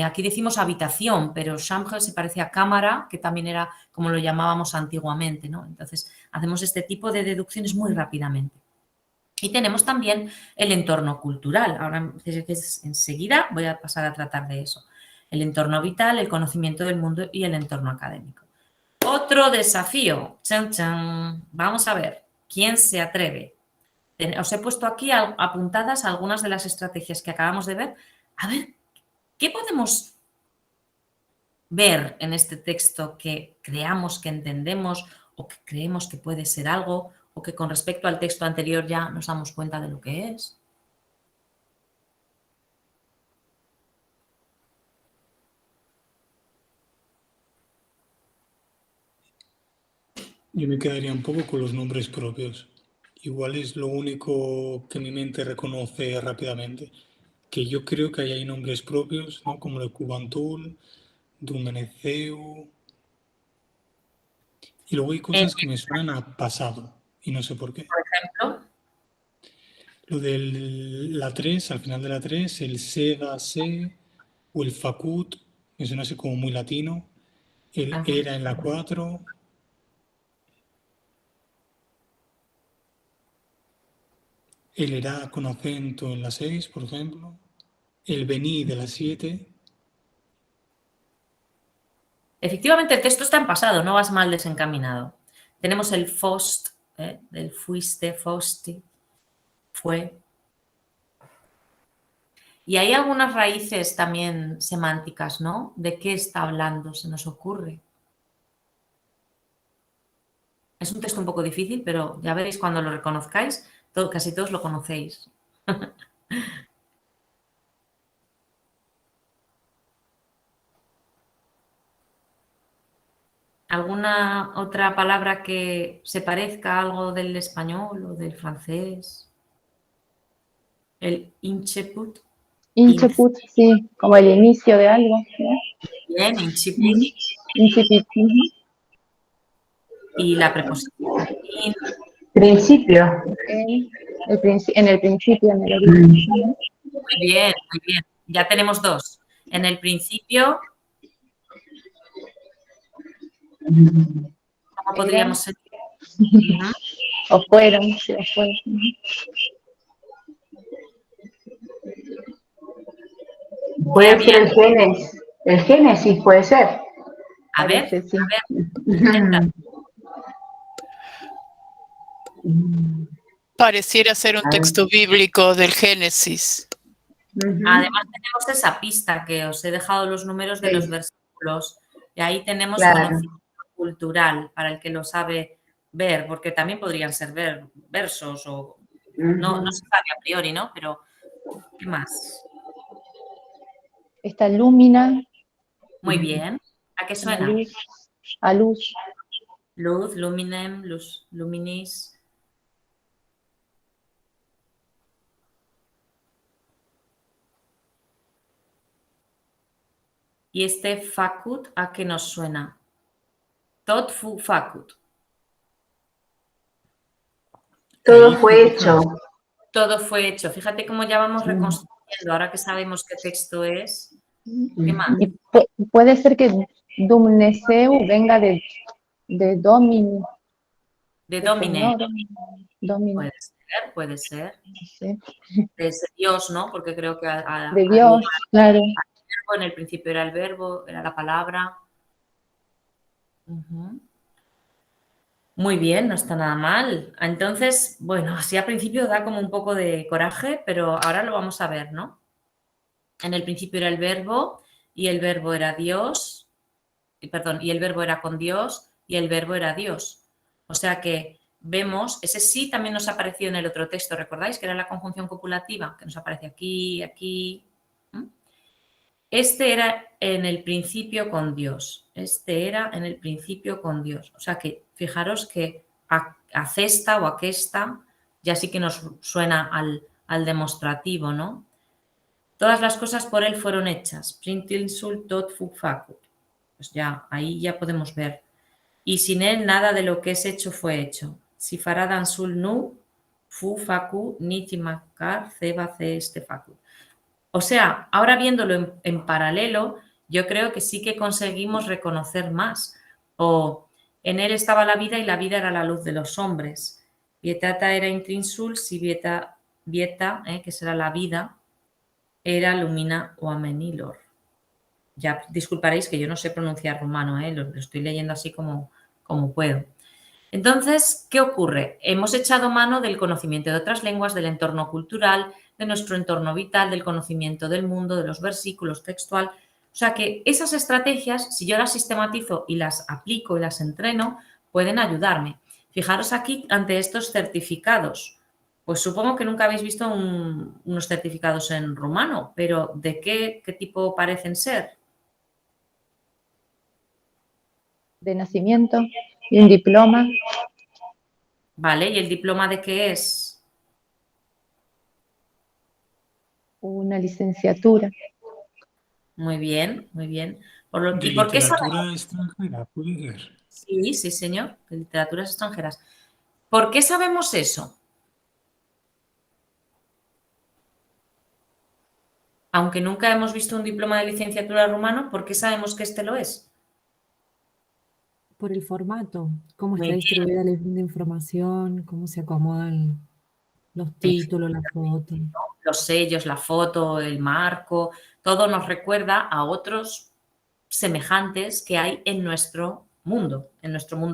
aquí decimos habitación, pero chambre se parece a cámara, que también era como lo llamábamos antiguamente, ¿no? Entonces, hacemos este tipo de deducciones muy rápidamente. Y tenemos también el entorno cultural. Ahora, enseguida voy a pasar a tratar de eso. El entorno vital, el conocimiento del mundo y el entorno académico. Otro desafío. Chan, chan. Vamos a ver. ¿Quién se atreve? Os he puesto aquí apuntadas algunas de las estrategias que acabamos de ver. A ver, ¿qué podemos ver en este texto que creamos que entendemos o que creemos que puede ser algo o que con respecto al texto anterior ya nos damos cuenta de lo que es? Yo me quedaría un poco con los nombres propios. Igual es lo único que mi mente reconoce rápidamente. Que yo creo que ahí hay nombres propios, ¿no? Como el Cubantul, Drumeneceu. Y luego hay cosas que me suenan a pasado y no sé por qué. Por ejemplo, Lo de la 3, al final de la 3, el Seda, Se, o el Facut, me suena así como muy latino. El Era en la 4. El Era con acento en la 6, por ejemplo. El Vení de la 7. efectivamente el texto está en pasado, no vas mal desencaminado. Tenemos el fost, del fuiste, fosti, fue. Y hay algunas raíces también semánticas, ¿no? ¿De qué está hablando? Se nos ocurre. Es un texto un poco difícil, pero ya veréis cuando lo reconozcáis, casi todos lo conocéis. ¿Alguna otra palabra que se parezca a algo del español o del francés? El incheput. Incheput, sí, como el inicio de algo, ¿no? Bien, incheput. Incipit. Y la preposición in. Principio. En el principio, en el origen. Muy bien, muy bien. Ya tenemos dos. En el principio, ¿cómo podríamos ser? O fueron, sí, o fueron. Puede ser el Génesis puede ser. A ver, Parece, sí. intenta. Pareciera ser un texto bíblico del Génesis. Además tenemos esa pista que os he dejado los números de los versículos y ahí tenemos conocimiento cultural para el que lo sabe ver, porque también podrían ser versos o no se sabe a priori, ¿no? Pero ¿qué más? Esta lúmina. Muy bien. ¿A qué suena? A luz. Luz, luminem, luz, luminis. ¿Y este facut a qué nos suena? Tot fu facut. Todo fue hecho. Todo fue hecho. Fíjate cómo ya vamos reconstruyendo. Ahora que sabemos qué texto es. ¿Qué más? Y puede ser que Dumneseu venga de Domini. De Domine. Domine. Puede ser. Sí. De ese Dios, ¿no? Porque creo que de Dios, claro. En el principio era el verbo, era la palabra. Muy bien, no está nada mal. Entonces, bueno, así al principio da como un poco de coraje, pero ahora lo vamos a ver, ¿no? En el principio era el verbo y el verbo era Dios, perdón, y el verbo era con Dios y el verbo era Dios. O sea que vemos, ese sí también nos apareció en el otro texto, ¿recordáis? Que era la conjunción copulativa, que nos aparece aquí, aquí. Este era en el principio con Dios. Este era en el principio con Dios. O sea que fijaros que acesta o aquesta ya sí que nos suena al demostrativo, ¿no? Todas las cosas por él fueron hechas. Printilsul tot fu facut. Pues ya, ahí ya podemos ver. Y sin él nada de lo que es hecho fue hecho. Si faradan sul nu, fu facu, nitimakar, ceba, ce, este facut. O sea, ahora viéndolo en paralelo, yo creo que sí que conseguimos reconocer más. O en él estaba la vida y la vida era la luz de los hombres. Vietata era intrinsul, si vieta, que será la vida, era lumina o amenilor. Ya disculparéis que yo no sé pronunciar rumano, lo estoy leyendo así como puedo. Entonces, ¿qué ocurre? Hemos echado mano del conocimiento de otras lenguas, del entorno cultural, de nuestro entorno vital, del conocimiento del mundo, de los versículos textual. O sea que esas estrategias, si yo las sistematizo y las aplico y las entreno, pueden ayudarme. Fijaros aquí ante estos certificados. Pues supongo que nunca habéis visto unos certificados en rumano, pero ¿de qué tipo parecen ser? De nacimiento y un diploma. Vale, ¿y el diploma de qué es? Una licenciatura. Muy bien, muy bien. ¿De literatura extranjera puede ser? Sí, sí, señor, de literaturas extranjeras. ¿Por qué sabemos eso? Aunque nunca hemos visto un diploma de licenciatura rumano, ¿por qué sabemos que este lo es? Por el formato, cómo está distribuida la información, cómo se acomodan los títulos, la foto. Los sellos, la foto, el marco, todo nos recuerda a otros semejantes que hay en nuestro mundo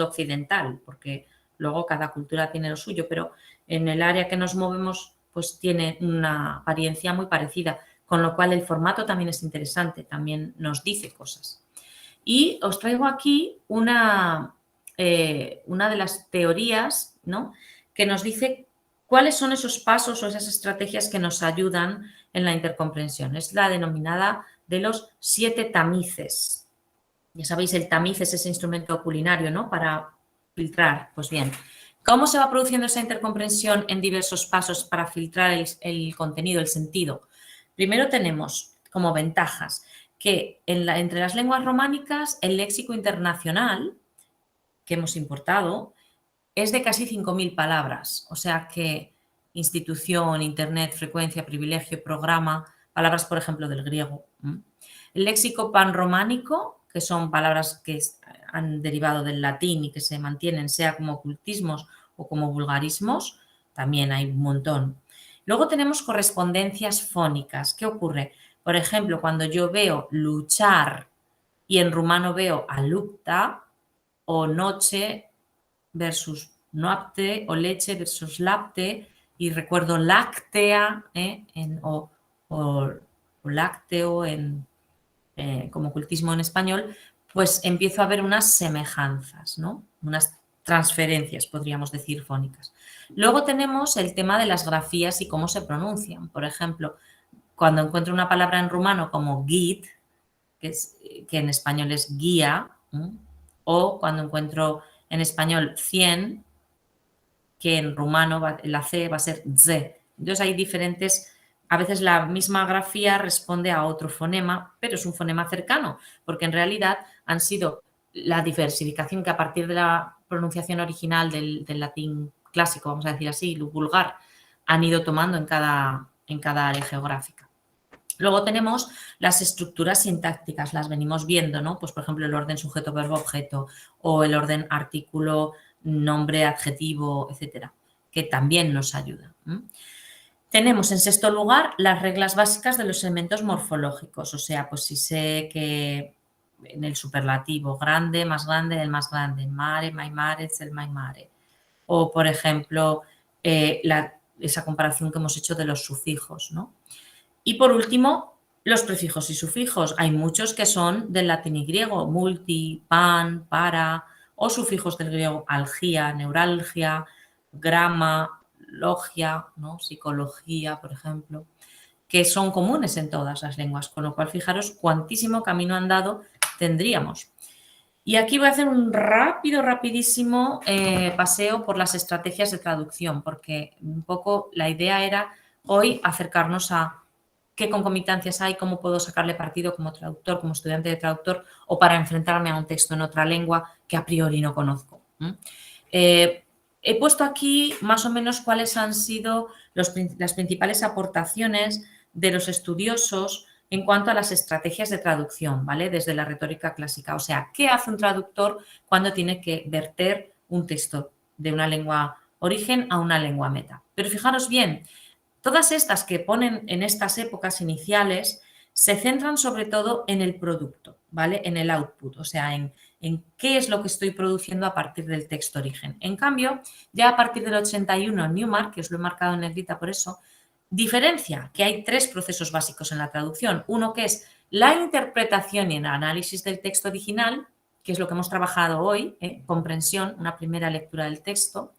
occidental, porque luego cada cultura tiene lo suyo, pero en el área que nos movemos pues tiene una apariencia muy parecida. con lo cual el formato también es interesante, también nos dice cosas. Y os traigo aquí una de las teorías, ¿no?, que nos dice cuáles son esos pasos o esas estrategias que nos ayudan en la intercomprensión. Es la denominada de los 7 tamices. Ya sabéis, el tamiz es ese instrumento culinario, ¿no?, para filtrar. Pues bien, ¿cómo se va produciendo esa intercomprensión en diversos pasos para filtrar el contenido, el sentido? Primero tenemos como ventajas que entre las lenguas románicas el léxico internacional que hemos importado es de casi 5.000 palabras, o sea que institución, internet, frecuencia, privilegio, programa, palabras, por ejemplo, del griego. El léxico panrománico, que son palabras que han derivado del latín y que se mantienen, sea como ocultismos o como vulgarismos, también hay un montón. Luego tenemos correspondencias fónicas. ¿Qué ocurre? Por ejemplo, cuando yo veo luchar y en rumano veo a lupta, o noche versus noapte, o leche versus lapte, y recuerdo láctea o lácteo como ocultismo en español, pues empiezo a ver unas semejanzas, ¿no?, unas transferencias, podríamos decir, fónicas. Luego tenemos el tema de las grafías y cómo se pronuncian. Por ejemplo, cuando encuentro una palabra en rumano como guid, que en español es guía, o cuando encuentro en español 100, que en rumano la C va a ser Z. Entonces hay diferentes, a veces la misma grafía responde a otro fonema, pero es un fonema cercano, porque en realidad han sido la diversificación que a partir de la pronunciación original del latín clásico, vamos a decir así, lo vulgar, han ido tomando en cada área geográfica. Luego tenemos las estructuras sintácticas, las venimos viendo, ¿no? Pues por ejemplo el orden sujeto, verbo, objeto, o el orden artículo, nombre, adjetivo, etcétera, que también nos ayuda. Tenemos en sexto lugar las reglas básicas de los elementos morfológicos, o sea, pues si sé que en el superlativo grande, el más grande, mare, mai mares, el mai mare, o por ejemplo esa comparación que hemos hecho de los sufijos, ¿no? Y por último, los prefijos y sufijos. Hay muchos que son del latín y griego, multi, pan, para, o sufijos del griego algía, neuralgia, grama, logia, ¿no?, psicología, por ejemplo, que son comunes en todas las lenguas, con lo cual fijaros cuantísimo camino andado tendríamos. Y aquí voy a hacer un rapidísimo paseo por las estrategias de traducción, porque un poco la idea era hoy acercarnos a qué concomitancias hay, cómo puedo sacarle partido como traductor, como estudiante de traductor o para enfrentarme a un texto en otra lengua que a priori no conozco. He puesto aquí más o menos cuáles han sido las principales aportaciones de los estudiosos en cuanto a las estrategias de traducción, ¿vale?, desde la retórica clásica. O sea, ¿qué hace un traductor cuando tiene que verter un texto de una lengua origen a una lengua meta? Pero fijaros bien, todas estas que ponen en estas épocas iniciales se centran sobre todo en el producto, ¿vale?, en el output, o sea, en qué es lo que estoy produciendo a partir del texto origen. En cambio, ya a partir del 81, Newmark, que os lo he marcado en negrita por eso, diferencia que hay 3 procesos básicos en la traducción. Uno que es la interpretación y el análisis del texto original, que es lo que hemos trabajado hoy, comprensión, una primera lectura del texto.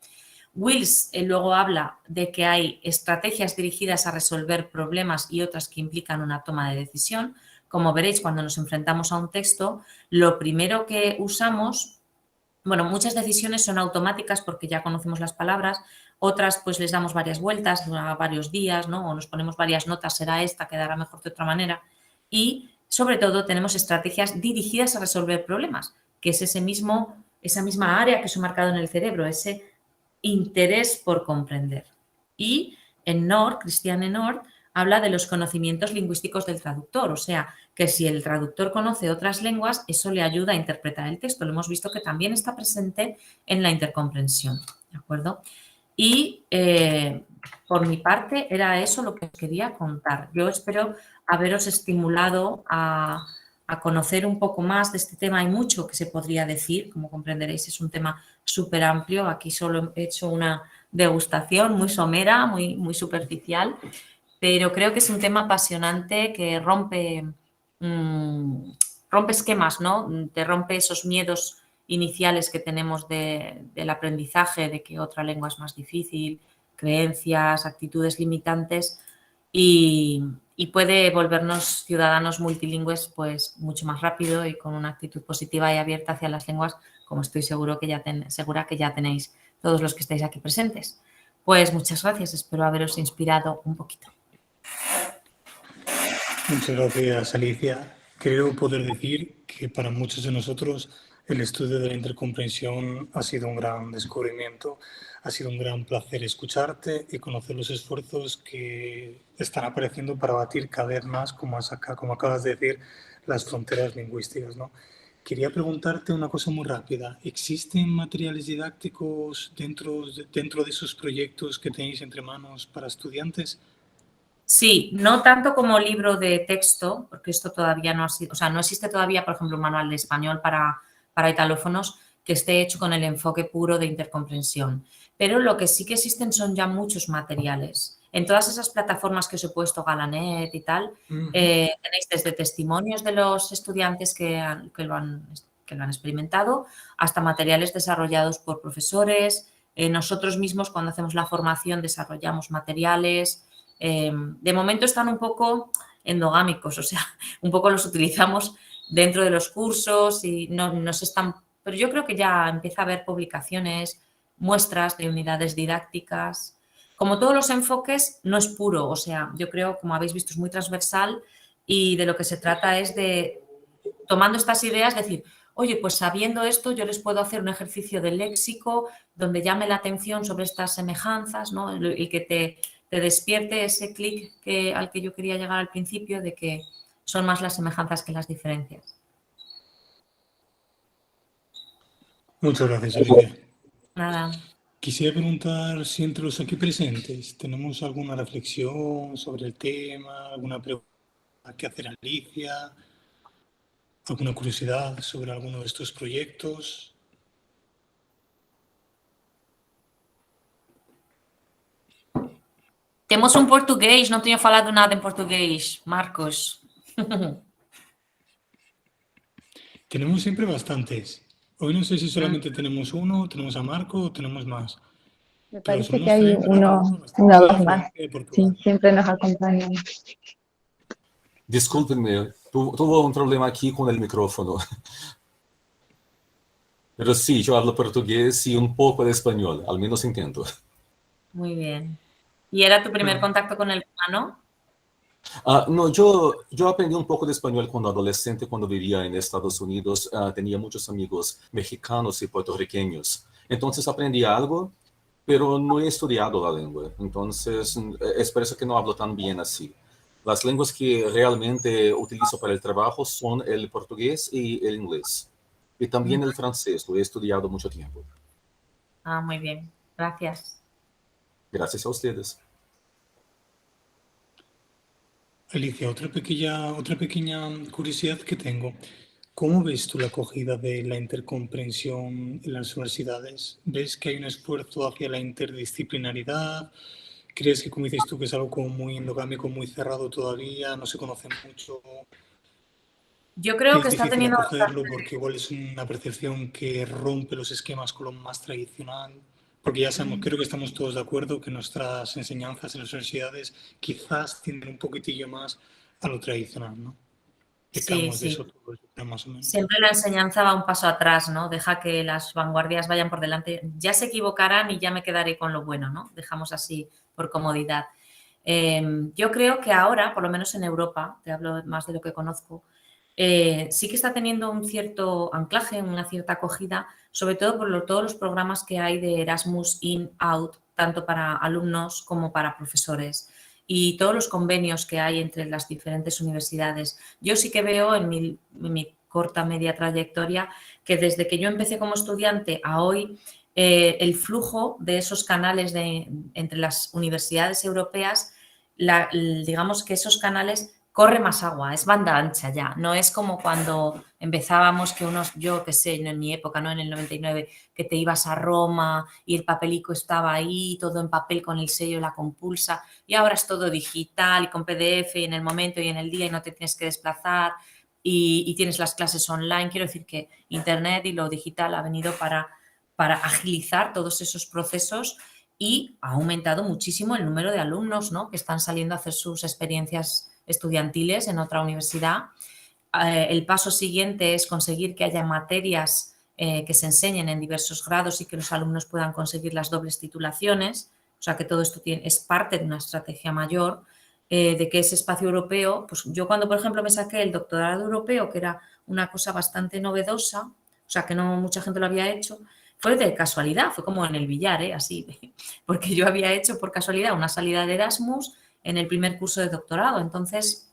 Wills luego habla de que hay estrategias dirigidas a resolver problemas y otras que implican una toma de decisión. Como veréis, cuando nos enfrentamos a un texto, lo primero que usamos, bueno, muchas decisiones son automáticas porque ya conocemos las palabras, otras pues les damos varias vueltas a varios días, ¿no?, o nos ponemos varias notas, será esta, quedará mejor de otra manera. Y sobre todo tenemos estrategias dirigidas a resolver problemas, que es esa misma área que os he marcado en el cerebro, ese interés por comprender. Y en Nord, Christiane Nord, habla de los conocimientos lingüísticos del traductor, o sea, que si el traductor conoce otras lenguas, eso le ayuda a interpretar el texto. Lo hemos visto que también está presente en la intercomprensión, ¿de acuerdo? Y por mi parte era eso lo que os quería contar. Yo espero haberos estimulado a conocer un poco más de este tema. Hay mucho que se podría decir, como comprenderéis, es un tema súper amplio. Aquí solo he hecho una degustación muy somera, muy superficial, pero creo que es un tema apasionante que rompe esquemas, ¿no? Te rompe esos miedos iniciales que tenemos del aprendizaje, de que otra lengua es más difícil, creencias, actitudes limitantes y puede volvernos ciudadanos multilingües pues mucho más rápido y con una actitud positiva y abierta hacia las lenguas, como estoy segura que ya tenéis todos los que estáis aquí presentes. Pues muchas gracias, espero haberos inspirado un poquito. Muchas gracias, Alicia. Creo poder decir que para muchos de nosotros el estudio de la intercomprensión ha sido un gran descubrimiento. Ha sido un gran placer escucharte y conocer los esfuerzos que están apareciendo para batir cada vez más, como acabas de decir, las fronteras lingüísticas, ¿no? Quería preguntarte una cosa muy rápida. ¿Existen materiales didácticos dentro de esos proyectos que tenéis entre manos para estudiantes? Sí, no tanto como libro de texto, porque esto todavía no ha sido, o sea, no existe todavía, por ejemplo, un manual de español para italófonos que esté hecho con el enfoque puro de intercomprensión. Pero lo que sí que existen son ya muchos materiales. En todas esas plataformas que os he puesto, Galanet y tal, tenéis desde testimonios de los estudiantes que lo han experimentado hasta materiales desarrollados por profesores. Nosotros mismos, cuando hacemos la formación, desarrollamos materiales. De momento están un poco endogámicos, o sea, un poco los utilizamos dentro de los cursos y no se están... Pero yo creo que ya empieza a haber publicaciones, muestras de unidades didácticas. Como todos los enfoques, no es puro, o sea, yo creo, como habéis visto, es muy transversal y de lo que se trata es de, tomando estas ideas, decir, oye, pues sabiendo esto, yo les puedo hacer un ejercicio de léxico donde llame la atención sobre estas semejanzas, ¿no? Y que te despierte ese clic al que yo quería llegar al principio de que son más las semejanzas que las diferencias. Muchas gracias, Alicia. Nada. Quisiera preguntar si entre los aquí presentes tenemos alguna reflexión sobre el tema, alguna pregunta que hacer a Alicia, alguna curiosidad sobre alguno de estos proyectos. Temos um português, não tinha falado nada em português, Marcos. Tenemos siempre bastantes. Hoy no sé si solamente tenemos uno, tenemos a Marco o tenemos más. Me Pero parece somos que hay tres, uno o dos más. de Portugal. Sí, siempre nos acompañan. Discúlpenme, tuvo un problema aquí con el micrófono. Pero sí, yo hablo portugués y un poco de español, al menos intento. Muy bien. ¿Y era tu primer contacto con el rumano? No, yo aprendí un poco de español cuando adolescente, cuando vivía en Estados Unidos. Tenía muchos amigos mexicanos y puertorriqueños. Entonces aprendí algo, pero no he estudiado la lengua. Entonces es por eso que no hablo tan bien así. Las lenguas que realmente utilizo para el trabajo son el portugués y el inglés. Y también el francés, lo he estudiado mucho tiempo. Ah, muy bien. Gracias. Gracias a ustedes. Alicia, otra pequeña curiosidad que tengo. ¿Cómo ves tú la acogida de la intercomprensión en las universidades? ¿Ves que hay un esfuerzo hacia la interdisciplinaridad? ¿Crees que, como dices tú, que es algo como muy endogámico, muy cerrado todavía, no se conoce mucho? Yo creo que Es está difícil teniendo acogerlo bastante... porque igual es una percepción que rompe los esquemas con lo más tradicional. Porque ya sabemos, creo que estamos todos de acuerdo que nuestras enseñanzas en las universidades quizás tienden un poquitillo más a lo tradicional, ¿no? Sí, Pecamos de sí. eso todos, más o menos. Siempre la enseñanza va un paso atrás, ¿no? Deja que las vanguardias vayan por delante. Ya se equivocarán y ya me quedaré con lo bueno, ¿no? Dejamos así por comodidad. Yo creo que ahora, por lo menos en Europa, te hablo más de lo que conozco, sí que está teniendo un cierto anclaje, una cierta acogida, sobre todo por todos los programas que hay de Erasmus In-Out, tanto para alumnos como para profesores, y todos los convenios que hay entre las diferentes universidades. Yo sí que veo en mi corta, media trayectoria que desde que yo empecé como estudiante a hoy, el flujo de esos canales entre las universidades europeas, digamos que esos canales corre más agua, es banda ancha ya. No es como cuando empezábamos que yo qué sé, en mi época, ¿no? En el 99, que te ibas a Roma y el papelico estaba ahí, todo en papel con el sello, la compulsa, y ahora es todo digital y con PDF y en el momento y en el día y no te tienes que desplazar y tienes las clases online. Quiero decir que Internet y lo digital ha venido para agilizar todos esos procesos y ha aumentado muchísimo el número de alumnos, ¿no? Que están saliendo a hacer sus experiencias estudiantiles en otra universidad. El paso siguiente es conseguir que haya materias que se enseñen en diversos grados y que los alumnos puedan conseguir las dobles titulaciones. O sea que todo esto es parte de una estrategia mayor de que ese espacio europeo, pues yo cuando por ejemplo me saqué el doctorado europeo, que era una cosa bastante novedosa, o sea que no mucha gente lo había hecho, fue de casualidad, fue como en el billar, así, porque yo había hecho por casualidad una salida de Erasmus en el primer curso de doctorado, entonces,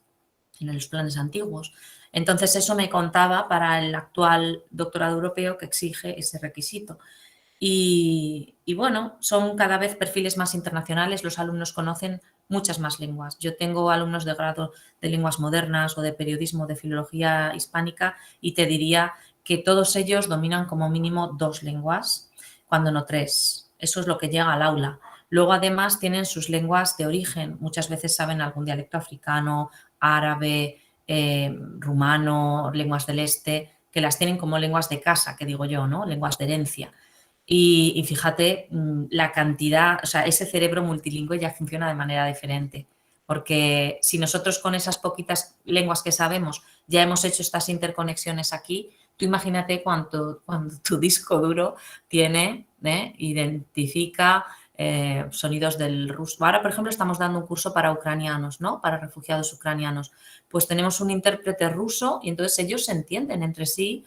en los planes antiguos. Entonces, eso me contaba para el actual doctorado europeo que exige ese requisito. Y bueno, son cada vez perfiles más internacionales, los alumnos conocen muchas más lenguas. Yo tengo alumnos de grado de lenguas modernas o de periodismo, de filología hispánica y te diría que todos ellos dominan como mínimo 2 lenguas, cuando no 3. Eso es lo que llega al aula. Luego, además, tienen sus lenguas de origen. Muchas veces saben algún dialecto africano, árabe, rumano, lenguas del este, que las tienen como lenguas de casa, que digo yo, ¿no? Lenguas de herencia. Y fíjate la cantidad, o sea, ese cerebro multilingüe ya funciona de manera diferente. Porque si nosotros con esas poquitas lenguas que sabemos ya hemos hecho estas interconexiones aquí, tú imagínate cuando tu disco duro tiene, identifica sonidos del ruso. Ahora, por ejemplo, estamos dando un curso para ucranianos, ¿no? Para refugiados ucranianos. Pues tenemos un intérprete ruso y entonces ellos se entienden entre sí,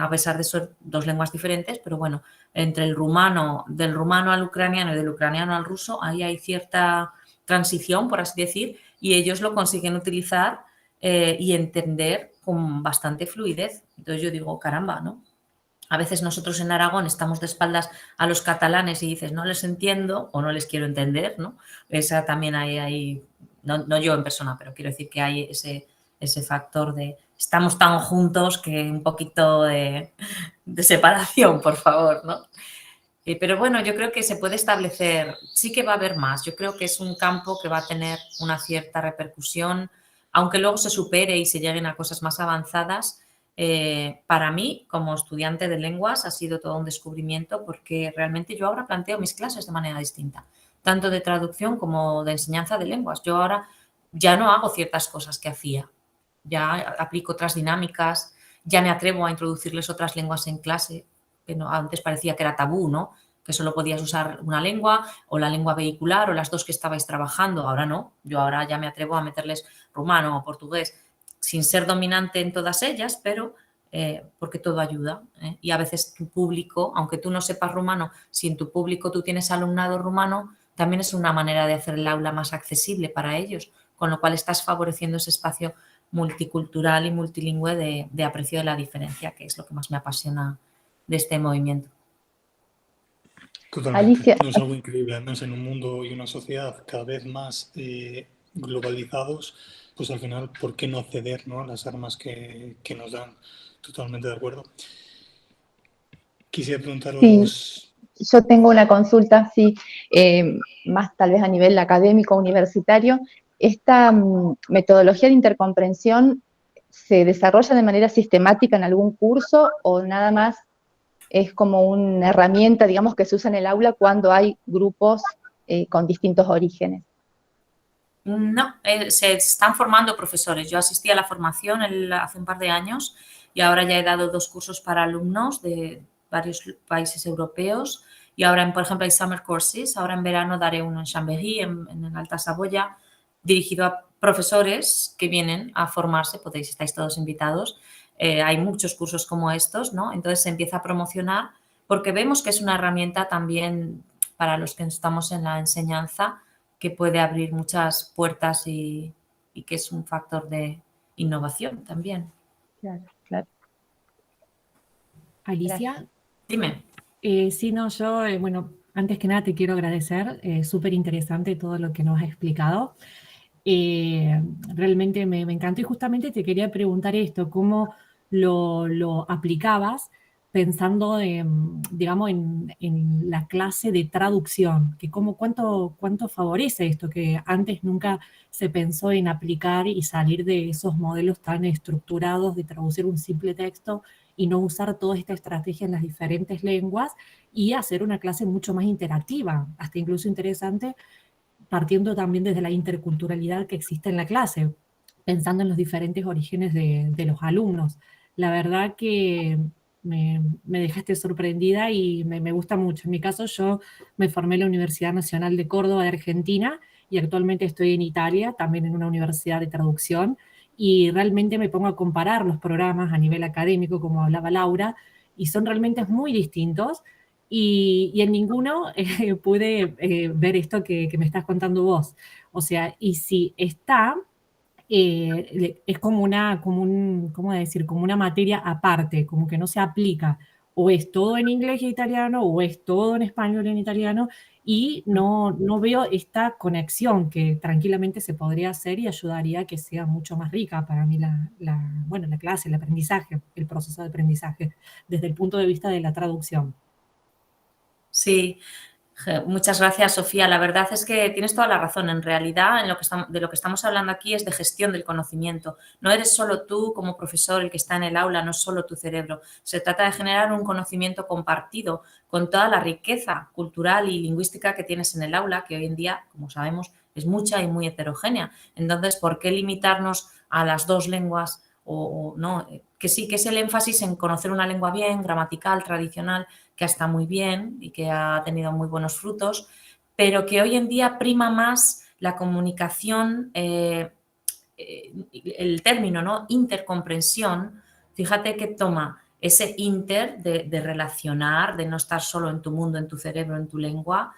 a pesar de ser 2 lenguas diferentes, pero bueno, entre del rumano al ucraniano y del ucraniano al ruso, ahí hay cierta transición, por así decir, y ellos lo consiguen utilizar y entender con bastante fluidez. Entonces yo digo, caramba, ¿no? A veces nosotros en Aragón estamos de espaldas a los catalanes y dices, no les entiendo o no les quiero entender, ¿no? Esa también hay no yo en persona, pero quiero decir que hay ese factor de estamos tan juntos que un poquito de separación, por favor, ¿no? Pero bueno, yo creo que se puede establecer, sí que va a haber más, yo creo que es un campo que va a tener una cierta repercusión, aunque luego se supere y se lleguen a cosas más avanzadas. Para mí, como estudiante de lenguas, ha sido todo un descubrimiento porque realmente yo ahora planteo mis clases de manera distinta, tanto de traducción como de enseñanza de lenguas. Yo ahora ya no hago ciertas cosas que hacía, ya aplico otras dinámicas, ya me atrevo a introducirles otras lenguas en clase, que no, antes parecía que era tabú, ¿no? Que solo podías usar una lengua o la lengua vehicular o las 2 que estabais trabajando. Ahora no, yo ahora ya me atrevo a meterles rumano o portugués, sin ser dominante en todas ellas, pero porque todo ayuda. Y a veces tu público, aunque tú no sepas rumano, si en tu público tú tienes alumnado rumano, también es una manera de hacer el aula más accesible para ellos, con lo cual estás favoreciendo ese espacio multicultural y multilingüe de aprecio de la diferencia, que es lo que más me apasiona de este movimiento. Totalmente. Alicia, No, es algo increíble. Además, en un mundo y una sociedad cada vez más globalizados, pues al final, ¿por qué no ceder, ¿no?, a las armas que nos dan? Totalmente de acuerdo. Quisiera preguntaros... Sí, yo tengo una consulta, sí, más tal vez a nivel académico, universitario. ¿Esta metodología de intercomprensión se desarrolla de manera sistemática en algún curso o nada más es como una herramienta, digamos, que se usa en el aula cuando hay grupos con distintos orígenes? No, se están formando profesores. Yo asistí a la formación hace un par de años y ahora ya he dado 2 cursos para alumnos de varios países europeos y ahora, por ejemplo, hay summer courses. Ahora en verano daré uno en Chambéry, en Alta Saboya, dirigido a profesores que vienen a formarse. Estáis todos invitados. Hay muchos cursos como estos, ¿no? Entonces se empieza a promocionar porque vemos que es una herramienta también para los que estamos en la enseñanza que puede abrir muchas puertas y que es un factor de innovación también. Claro, claro. Alicia. Gracias. Dime. Sí, no, yo, bueno, antes que nada te quiero agradecer, súper interesante todo lo que nos has explicado. realmente me encantó y justamente te quería preguntar esto, ¿cómo lo aplicabas pensando, digamos, en la clase de traducción? Que ¿cuánto favorece esto? Que antes nunca se pensó en aplicar y salir de esos modelos tan estructurados de traducir un simple texto y no usar toda esta estrategia en las diferentes lenguas y hacer una clase mucho más interactiva, hasta incluso interesante, partiendo también desde la interculturalidad que existe en la clase, pensando en los diferentes orígenes de los alumnos. La verdad que me dejaste sorprendida y me gusta mucho. En mi caso, yo me formé en la Universidad Nacional de Córdoba de Argentina y actualmente estoy en Italia, también en una universidad de traducción, y realmente me pongo a comparar los programas a nivel académico, como hablaba Laura, y son realmente muy distintos, y en ninguno pude ver esto que me estás contando vos. O sea, y si está, es como ¿cómo decir? Como una materia aparte, como que no se aplica. O es todo en inglés y italiano, o es todo en español y en italiano, y no veo esta conexión que tranquilamente se podría hacer y ayudaría a que sea mucho más rica para mí bueno, la clase, el aprendizaje, el proceso de aprendizaje, desde el punto de vista de la traducción. Sí, muchas gracias, Sofía. La verdad es que tienes toda la razón. En realidad, de lo que estamos hablando aquí es de gestión del conocimiento. No eres solo tú como profesor el que está en el aula, no es solo tu cerebro. Se trata de generar un conocimiento compartido con toda la riqueza cultural y lingüística que tienes en el aula, que hoy en día, como sabemos, es mucha y muy heterogénea. Entonces, ¿por qué limitarnos a las dos lenguas? O no, que sí, que es el énfasis en conocer una lengua bien, gramatical, tradicional, que está muy bien y que ha tenido muy buenos frutos, pero que hoy en día prima más la comunicación, el término, ¿no? Intercomprensión, fíjate que toma ese inter de relacionar, de no estar solo en tu mundo, en tu cerebro, en tu lengua,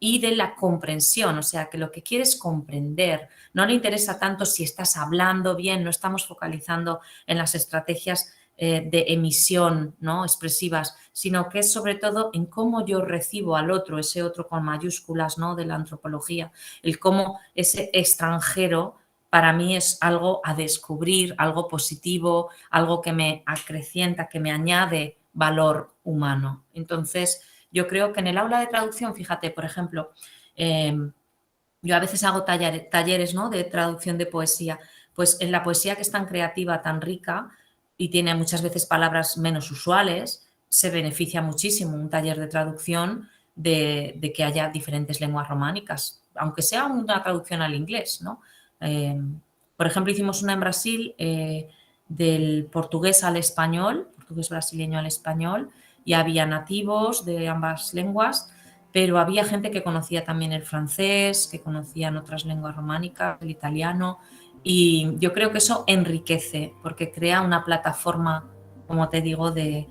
y de la comprensión, o sea, que lo que quieres comprender, no le interesa tanto si estás hablando bien, no estamos focalizando en las estrategias de emisión, ¿no? Expresivas, sino que es sobre todo en cómo yo recibo al otro, ese otro con mayúsculas, ¿no? De la antropología, el cómo ese extranjero para mí es algo a descubrir, algo positivo, algo que me acrecienta, que me añade valor humano. Entonces, yo creo que en el aula de traducción, fíjate, por ejemplo, yo a veces hago talleres, ¿no? De traducción de poesía. Pues en la poesía que es tan creativa, tan rica y tiene muchas veces palabras menos usuales, se beneficia muchísimo un taller de traducción de que haya diferentes lenguas románicas, aunque sea una traducción al inglés, ¿no? Por ejemplo, hicimos una en Brasil del portugués al español, portugués brasileño al español, y había nativos de ambas lenguas, pero había gente que conocía también el francés, que conocían otras lenguas románicas, el italiano, y yo creo que eso enriquece porque crea una plataforma, como te digo, de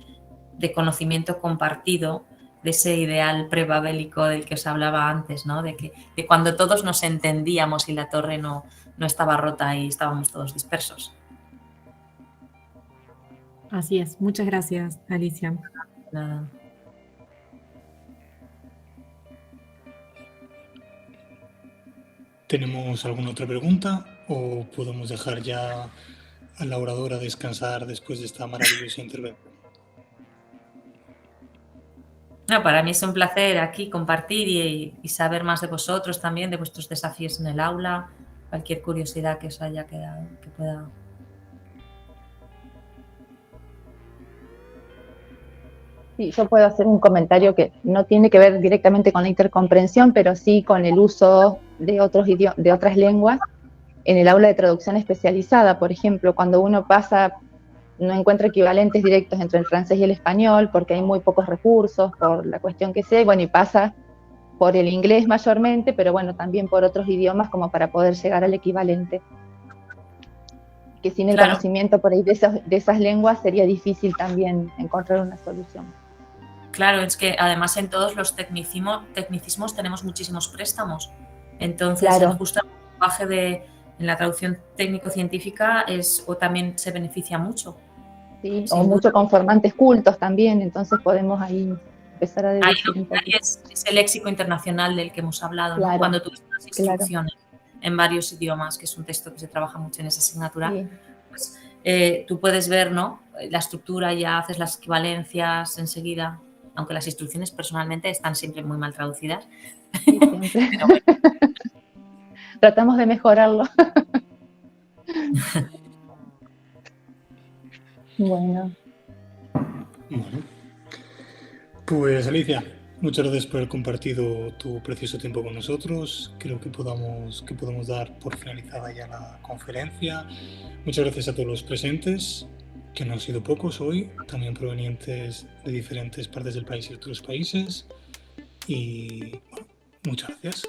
conocimiento compartido, de ese ideal prebabélico del que os hablaba antes, ¿no? De cuando todos nos entendíamos y la torre no estaba rota y estábamos todos dispersos. Así es. Muchas gracias, Alicia. Nada. ¿Tenemos alguna otra pregunta o podemos dejar ya a la oradora descansar después de esta maravillosa intervención? No, para mí es un placer aquí compartir y saber más de vosotros también, de vuestros desafíos en el aula, cualquier curiosidad que os haya quedado, que pueda. Sí, yo puedo hacer un comentario que no tiene que ver directamente con la intercomprensión, pero sí con el uso de otras lenguas en el aula de traducción especializada. Por ejemplo, cuando uno no encuentra equivalentes directos entre el francés y el español porque hay muy pocos recursos, por la cuestión que sea, y pasa por el inglés mayormente, pero bueno, también por otros idiomas como para poder llegar al equivalente. Que sin el conocimiento por ahí de esas lenguas sería difícil también encontrar una solución. Claro, es que además en todos los tecnicismos tenemos muchísimos préstamos. Entonces, claro, el justo lenguaje en la traducción técnico-científica también se beneficia mucho. Sí, o mucho con formantes cultos también, entonces podemos ahí empezar a decir un poco. Es el léxico internacional del que hemos hablado, claro, ¿no? Cuando tú ves las instrucciones en varios idiomas, que es un texto que se trabaja mucho en esa asignatura, Sí. pues, tú puedes ver, ¿no?, la estructura, ya haces las equivalencias enseguida, aunque las instrucciones personalmente están siempre muy mal traducidas. Sí, siempre. Pero bueno. Tratamos de mejorarlo. Bueno. Bueno, pues Alicia, muchas gracias por haber compartido tu precioso tiempo con nosotros. Creo que podemos dar por finalizada ya la conferencia. Muchas gracias a todos los presentes, que no han sido pocos hoy, también provenientes de diferentes partes del país y otros países. Y bueno, muchas gracias.